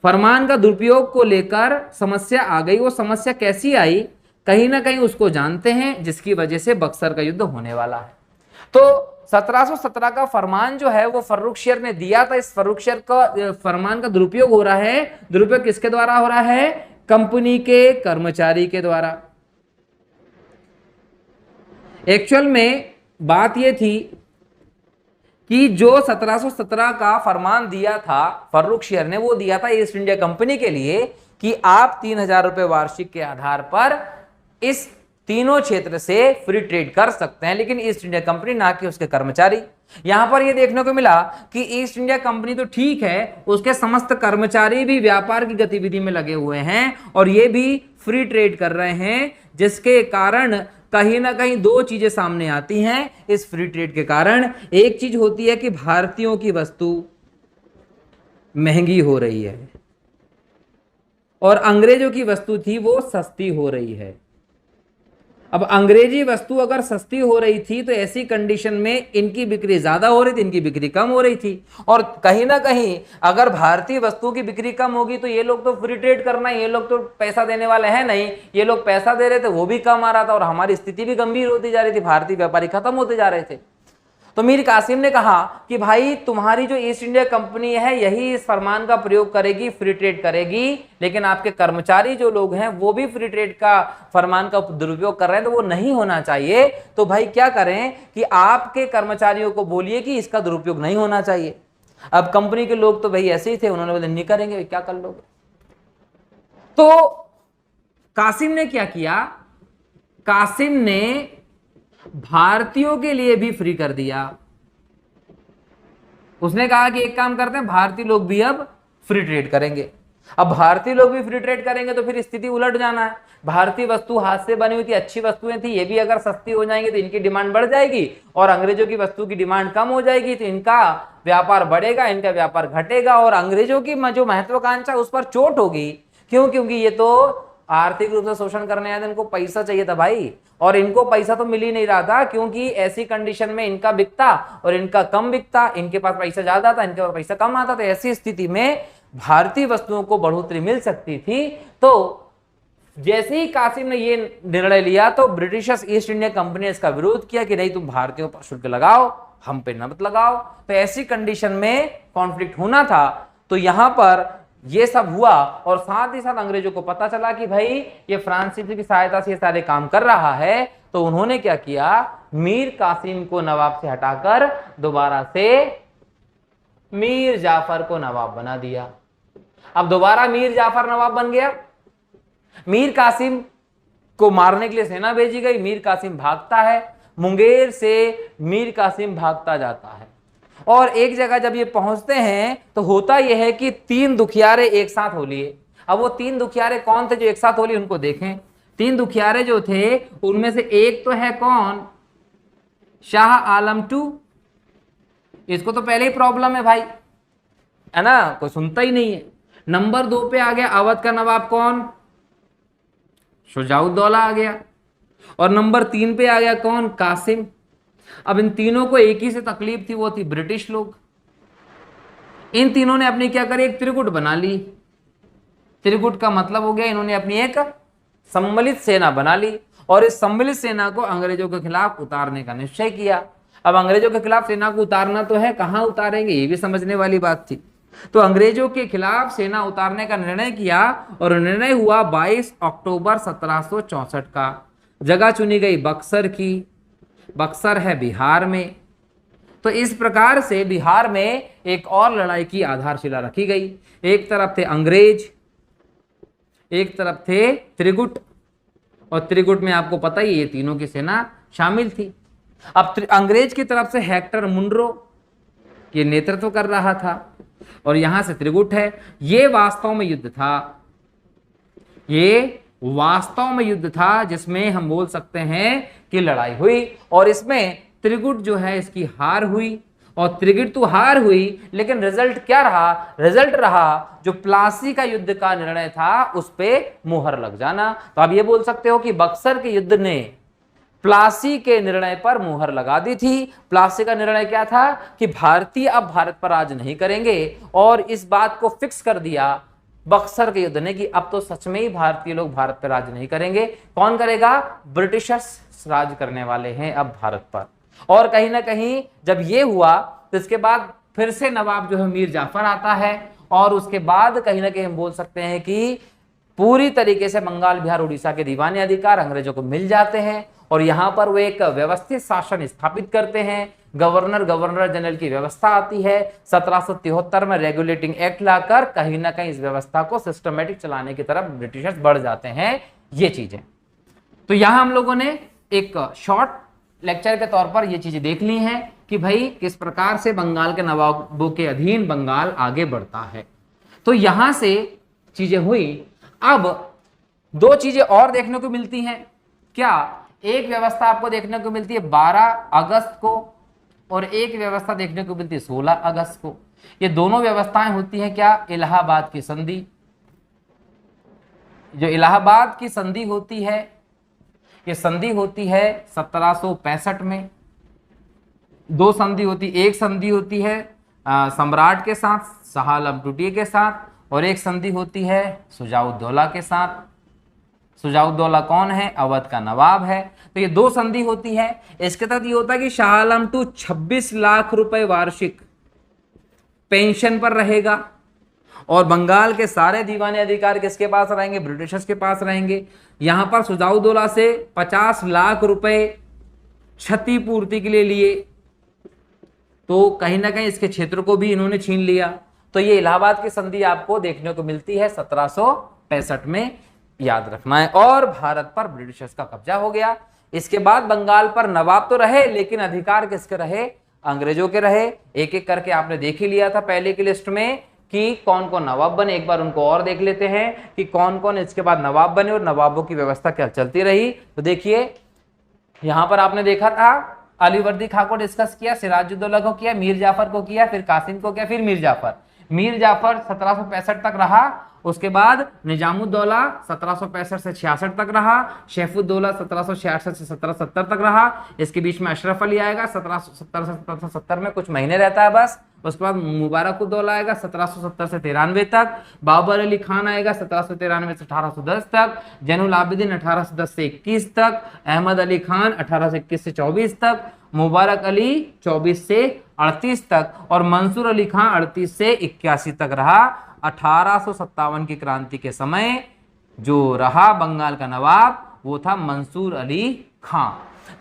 फरमान का दुरुपयोग को लेकर समस्या आ गई। वो समस्या कैसी आई, कहीं ना कहीं उसको जानते हैं, जिसकी वजह से बक्सर का युद्ध होने वाला है। तो 1717 का फरमान जो है वो फर्रुखशियर ने दिया था। इस फर्रुखशियर का फरमान का दुरुपयोग हो रहा है। दुरुपयोग किसके द्वारा हो रहा है? कंपनी के कर्मचारी के द्वारा। एक्चुअल में बात यह थी कि जो 1717 का फरमान दिया था फर्रुखशियर ने, वो दिया था ईस्ट इंडिया कंपनी के लिए। कि आप 3,000 रुपए वार्षिक के आधार पर इस तीनों क्षेत्र से फ्री ट्रेड कर सकते हैं, लेकिन ईस्ट इंडिया कंपनी ना कि उसके कर्मचारी। यहां पर यह देखने को मिला कि ईस्ट इंडिया कंपनी तो ठीक है, उसके समस्त कर्मचारी भी व्यापार की गतिविधि में लगे हुए हैं और ये भी फ्री ट्रेड कर रहे हैं, जिसके कारण कहीं ना कहीं दो चीजें सामने आती हैं इस फ्री ट्रेड के कारण। एक चीज होती है कि भारतीयों की वस्तु महंगी हो रही है और अंग्रेजों की वस्तु थी वो सस्ती हो रही है। अब अंग्रेजी वस्तु अगर सस्ती हो रही थी तो ऐसी कंडीशन में इनकी बिक्री ज्यादा हो रही थी, इनकी बिक्री कम हो रही थी। और कहीं ना कहीं अगर भारतीय वस्तुओं की बिक्री कम होगी तो ये लोग तो फ्री ट्रेड करना है, ये लोग तो पैसा देने वाले हैं नहीं, ये लोग पैसा दे रहे थे वो भी कम आ रहा था और हमारी स्थिति भी गंभीर होती जा रही थी, भारतीय व्यापारी खत्म होते जा रहे थे। तो मीर कासिम ने कहा कि भाई तुम्हारी जो ईस्ट इंडिया कंपनी है यही इस फरमान का प्रयोग करेगी, फ्री ट्रेड करेगी, लेकिन आपके कर्मचारी जो लोग हैं वो भी फ्री ट्रेड का फरमान का दुरुपयोग कर रहे हैं, तो वो नहीं होना चाहिए। तो भाई क्या करें कि आपके कर्मचारियों को बोलिए कि इसका दुरुपयोग नहीं होना चाहिए। अब कंपनी के लोग तो भाई ऐसे ही थे, उन्होंने बोले नहीं करेंगे, क्या कर लोगे। तो कासिम ने क्या किया, कासिम ने भारतीयों के लिए भी फ्री कर दिया। उसने कहा कि एक काम करते हैं, भारतीय लोग भी अब फ्री ट्रेड करेंगे। अब भारतीय लोग भी फ्री ट्रेड करेंगे तो फिर स्थिति उलट जाना है। भारतीय वस्तु हाथ से बनी हुई थी, अच्छी वस्तुएं थी, ये भी अगर सस्ती हो जाएंगी तो इनकी डिमांड बढ़ जाएगी और अंग्रेजों की वस्तु की डिमांड कम हो जाएगी तो इनका व्यापार बढ़ेगा, इनका व्यापार घटेगा और अंग्रेजों की जो महत्वाकांक्षा उस पर चोट होगी। क्यों? क्योंकि ये तो आर्थिक रूप से शोषण करने आए थे, इनको पैसा चाहिए था भाई, और इनको पैसा तो मिल ही नहीं रहा था क्योंकि ऐसी कंडीशन में इनका बिकता और इनका कम बिकता, इनके पास पैसा ज्यादा था, इनके पास पैसा कम आता था। ऐसी स्थिति में भारतीय वस्तुओं को बढ़ोतरी मिल सकती थी। तो जैसे ही कासिम ने ये निर्णय लिया तो ब्रिटिशर्स ईस्ट इंडिया कंपनी ने इसका विरोध किया कि नहीं, तुम भारतीयों पर शुल्क लगाओ, हम पे मत लगाओ। तो ऐसी कंडीशन में कॉन्फ्लिक्ट होना था। तो यहां पर ये सब हुआ और साथ ही साथ अंग्रेजों को पता चला कि भाई ये फ्रांसीसी की सहायता से ये सारे काम कर रहा है। तो उन्होंने क्या किया, मीर कासिम को नवाब से हटाकर दोबारा से मीर जाफर को नवाब बना दिया। अब दोबारा मीर जाफर नवाब बन गया। मीर कासिम को मारने के लिए सेना भेजी गई। मीर कासिम भागता है, मुंगेर से मीर कासिम भागता जाता है और एक जगह जब ये पहुंचते हैं तो होता यह है कि 3 दुखियारे एक साथ हो लिए। अब वो 3 दुखियारे कौन थे जो एक साथ हो लिए, उनको देखें। 3 दुखियारे जो थे उनमें से एक तो है कौन, शाह आलम II। इसको तो पहले ही प्रॉब्लम है भाई, है ना, कोई सुनता ही नहीं है। नंबर 2 पे आ गया अवध का नवाब कौन, शुजाउद्दौला आ गया। और नंबर 3 पे आ गया कौन, कासिम। अब इन तीनों को एक ही से तकलीफ थी, वो थी ब्रिटिश लोग। इन तीनों ने अपनी क्या करी, एक त्रिगुट बना ली। त्रिगुट का मतलब हो गया इन्होंने अपनी एक सम्मिलित सेना बना ली और इस सम्मिलित सेना को अंग्रेजों के खिलाफ उतारने का निश्चय किया। अब अंग्रेजों के खिलाफ सेना को उतारना तो है, कहां उतारेंगे ये भी समझने वाली बात थी। तो अंग्रेजों के खिलाफ सेना उतारने का निर्णय किया और निर्णय हुआ 22 अक्टूबर 1764 का। जगह चुनी गई बक्सर की। बक्सर है बिहार में। तो इस प्रकार से बिहार में एक और लड़ाई की आधारशिला रखी गई। एक तरफ थे अंग्रेज, एक तरफ थे त्रिगुट, और त्रिगुट में आपको पता ही ये तीनों की सेना शामिल थी। अब अंग्रेज की तरफ से हेक्टर मुनरो ये नेतृत्व कर रहा था और यहां से त्रिगुट है। ये वास्तव में युद्ध था, ये वास्तव में युद्ध था जिसमें हम बोल सकते हैं कि लड़ाई हुई और इसमें त्रिगुट जो है इसकी हार हुई। और त्रिगुट तो हार हुई, लेकिन रिजल्ट क्या रहा, रिजल्ट रहा जो प्लासी का युद्ध का निर्णय था उस पे मुहर लग जाना। तो आप ये बोल सकते हो कि बक्सर के युद्ध ने प्लासी के निर्णय पर मुहर लगा दी थी। प्लासी का निर्णय क्या था कि भारतीय अब भारत पर राज नहीं करेंगे और इस बात को फिक्स कर दिया बक्सर के युद्ध ने कि अब तो सच में ही भारतीय लोग भारत पर राज नहीं करेंगे। कौन करेगा, ब्रिटिशर्स राज करने वाले हैं अब भारत पर। और कहीं ना कहीं जब ये हुआ तो इसके बाद फिर से नवाब जो है मीर जाफर आता है और उसके बाद कहीं ना कहीं हम बोल सकते हैं कि पूरी तरीके से बंगाल, बिहार, उड़ीसा के दीवानी अधिकार अंग्रेजों को मिल जाते हैं और यहां पर वो एक व्यवस्थित शासन स्थापित करते हैं गवर्नर जनरल की व्यवस्था आती है। 1773 में रेगुलेटिंग एक्ट लाकर कहीं ना कहीं इस व्यवस्था को सिस्टमेटिक चलाने की तरफ ब्रिटिशर्स बढ़ जाते हैं। ये चीजें तो यहां हम लोगों ने एक शॉर्ट लेक्चर के तौर पर ये चीजें देख ली हैं कि भाई किस प्रकार से बंगाल के नवाबों के अधीन बंगाल आगे बढ़ता है। तो यहां से चीजें हुई। अब दो चीजें और देखने को मिलती हैं। क्या? एक व्यवस्था आपको देखने को मिलती है 12 अगस्त को और एक व्यवस्था देखने को मिलती है 16 अगस्त को। ये दोनों व्यवस्थाएं होती हैं क्या? इलाहाबाद की संधि। जो इलाहाबाद की संधि होती है, ये संधि होती है 1765 में। दो संधि होती, एक संधि होती है सम्राट के साथ, शाह आलम टूटिये के साथ, और एक संधि होती है शुजाउद्दौला के साथ। शुजाउद्दौला कौन है? अवध का नवाब है। तो ये दो संधि होती है। इसके तहत ये होता है कि शाह आलम टू 26 लाख रुपए वार्षिक पेंशन पर रहेगा और बंगाल के सारे दीवाने अधिकार किसके पास रहेंगे? ब्रिटिशर्स के पास रहेंगे। यहां पर शुजाउद्दौला से 50 लाख रुपए क्षतिपूर्ति के लिए लिए, तो कहीं ना कहीं इसके क्षेत्र को भी इन्होंने छीन लिया। तो ये इलाहाबाद की संधि आपको देखने को मिलती है 1765 में, याद रखना है। और भारत पर ब्रिटिशर्स का कब्जा हो गया। इसके बाद बंगाल पर नवाब तो रहे, लेकिन अधिकार किसके रहे? अंग्रेजों के रहे। एक एक करके आपने देख ही लिया था पहले की लिस्ट में कि कौन कौन नवाब बने। एक बार उनको और देख लेते हैं कि कौन कौन इसके बाद नवाब बने और नवाबों की व्यवस्था क्या चलती रही। तो देखिए यहां पर आपने देखा था अलीवर्दी खां को डिस्कस किया, सिराजुद्दौला को किया, मीर जाफर को किया, फिर कासिम को किया, फिर मीर जाफर। मीर जाफर 1765 तक रहा। उसके बाद निजामुद्दौला 1765 से 66 तक रहा। शेफुद्दौला 1766 से 1770 तक रहा। इसके बीच में अशरफ अली आएगा 1770 से 1770 में, कुछ महीने रहता है बस। उसके बाद मुबारकुद्दौला आएगा 1770 से 93 तक। बाबर अली खान आएगा 1793 से 1810 तक। जैनुल आबिदीन 1810 से 21 तक। अहमद अली खान 1821 से 24 तक। मुबारक अली 24 से 38 तक और मंसूर अली खां 38 से 81 तक रहा। 1857 की क्रांति के समय जो रहा बंगाल का नवाब वो था मंसूर अली खां।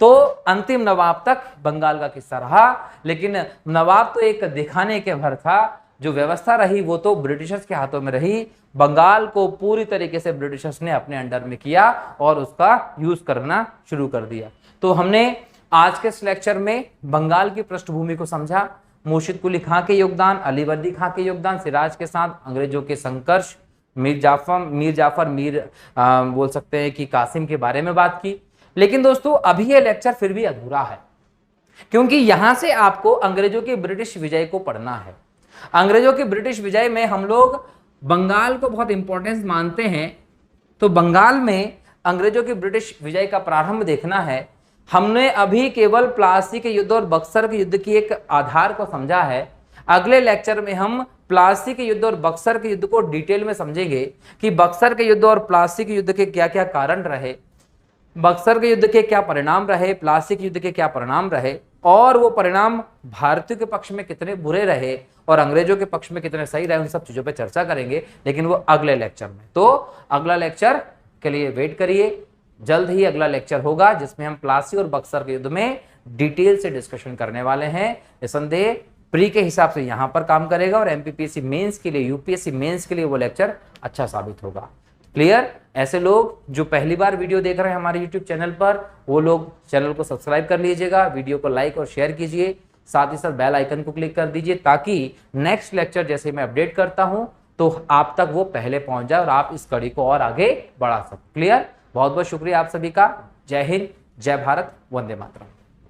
तो अंतिम नवाब तक बंगाल का किस्सा रहा, लेकिन नवाब तो एक दिखाने के भर था। जो व्यवस्था रही वो तो ब्रिटिशर्स के हाथों में रही। बंगाल को पूरी तरीके से ब्रिटिशर्स ने अपने अंडर में किया और उसका यूज करना शुरू कर दिया। तो हमने आज के इस लेक्चर में बंगाल की पृष्ठभूमि को समझा, मुर्शिद कुली खां के योगदान, अलीवर्दी खां के योगदान, सिराज के साथ अंग्रेजों के संघर्ष, मीर बोल सकते हैं कि कासिम के बारे में बात की। लेकिन दोस्तों अभी ये लेक्चर फिर भी अधूरा है, क्योंकि यहां से आपको अंग्रेजों के ब्रिटिश विजय को पढ़ना है। अंग्रेजों के ब्रिटिश विजय में हम लोग बंगाल को बहुत इंपॉर्टेंस मानते हैं, तो बंगाल में अंग्रेजों के ब्रिटिश विजय का प्रारंभ देखना है। हमने अभी केवल प्लासी के युद्ध और बक्सर के युद्ध की एक आधार को समझा है। अगले लेक्चर में हम प्लासी के युद्ध और बक्सर के युद्ध को डिटेल में समझेंगे कि बक्सर के युद्ध और प्लासी के युद्ध के क्या क्या कारण रहे, बक्सर के युद्ध के क्या परिणाम रहे, प्लासी के युद्ध के क्या परिणाम रहे, और वो परिणाम भारतीयों के पक्ष में कितने बुरे रहे और अंग्रेजों के पक्ष में कितने सही रहे। उन सब चीजों पर चर्चा करेंगे, लेकिन वो अगले लेक्चर में। तो अगला लेक्चर के लिए वेट करिए, जल्द ही अगला लेक्चर होगा जिसमें हम प्लासी और बक्सर के युद्ध में डिटेल से डिस्कशन करने वाले हैं। निसंदेह प्री के हिसाब से यहां पर काम करेगा और एमपीपीएससी मेंस के लिए, यूपीएससी मेंस के लिए वो लेक्चर अच्छा साबित होगा। क्लियर? ऐसे लोग जो पहली बार वीडियो देख रहे हैं हमारे यूट्यूब चैनल पर, वो लोग चैनल को सब्सक्राइब कर लीजिएगा, वीडियो को लाइक और शेयर कीजिए, साथ ही साथ बेल आइकन को क्लिक कर दीजिए ताकि नेक्स्ट लेक्चर जैसे मैं अपडेट करता हूं तो आप तक वो पहले पहुंच जाए और आप इस कड़ी को और आगे बढ़ा सकते। क्लियर? बहुत बहुत शुक्रिया आप सभी का। जय हिंद, जय भारत, वंदे मातरम।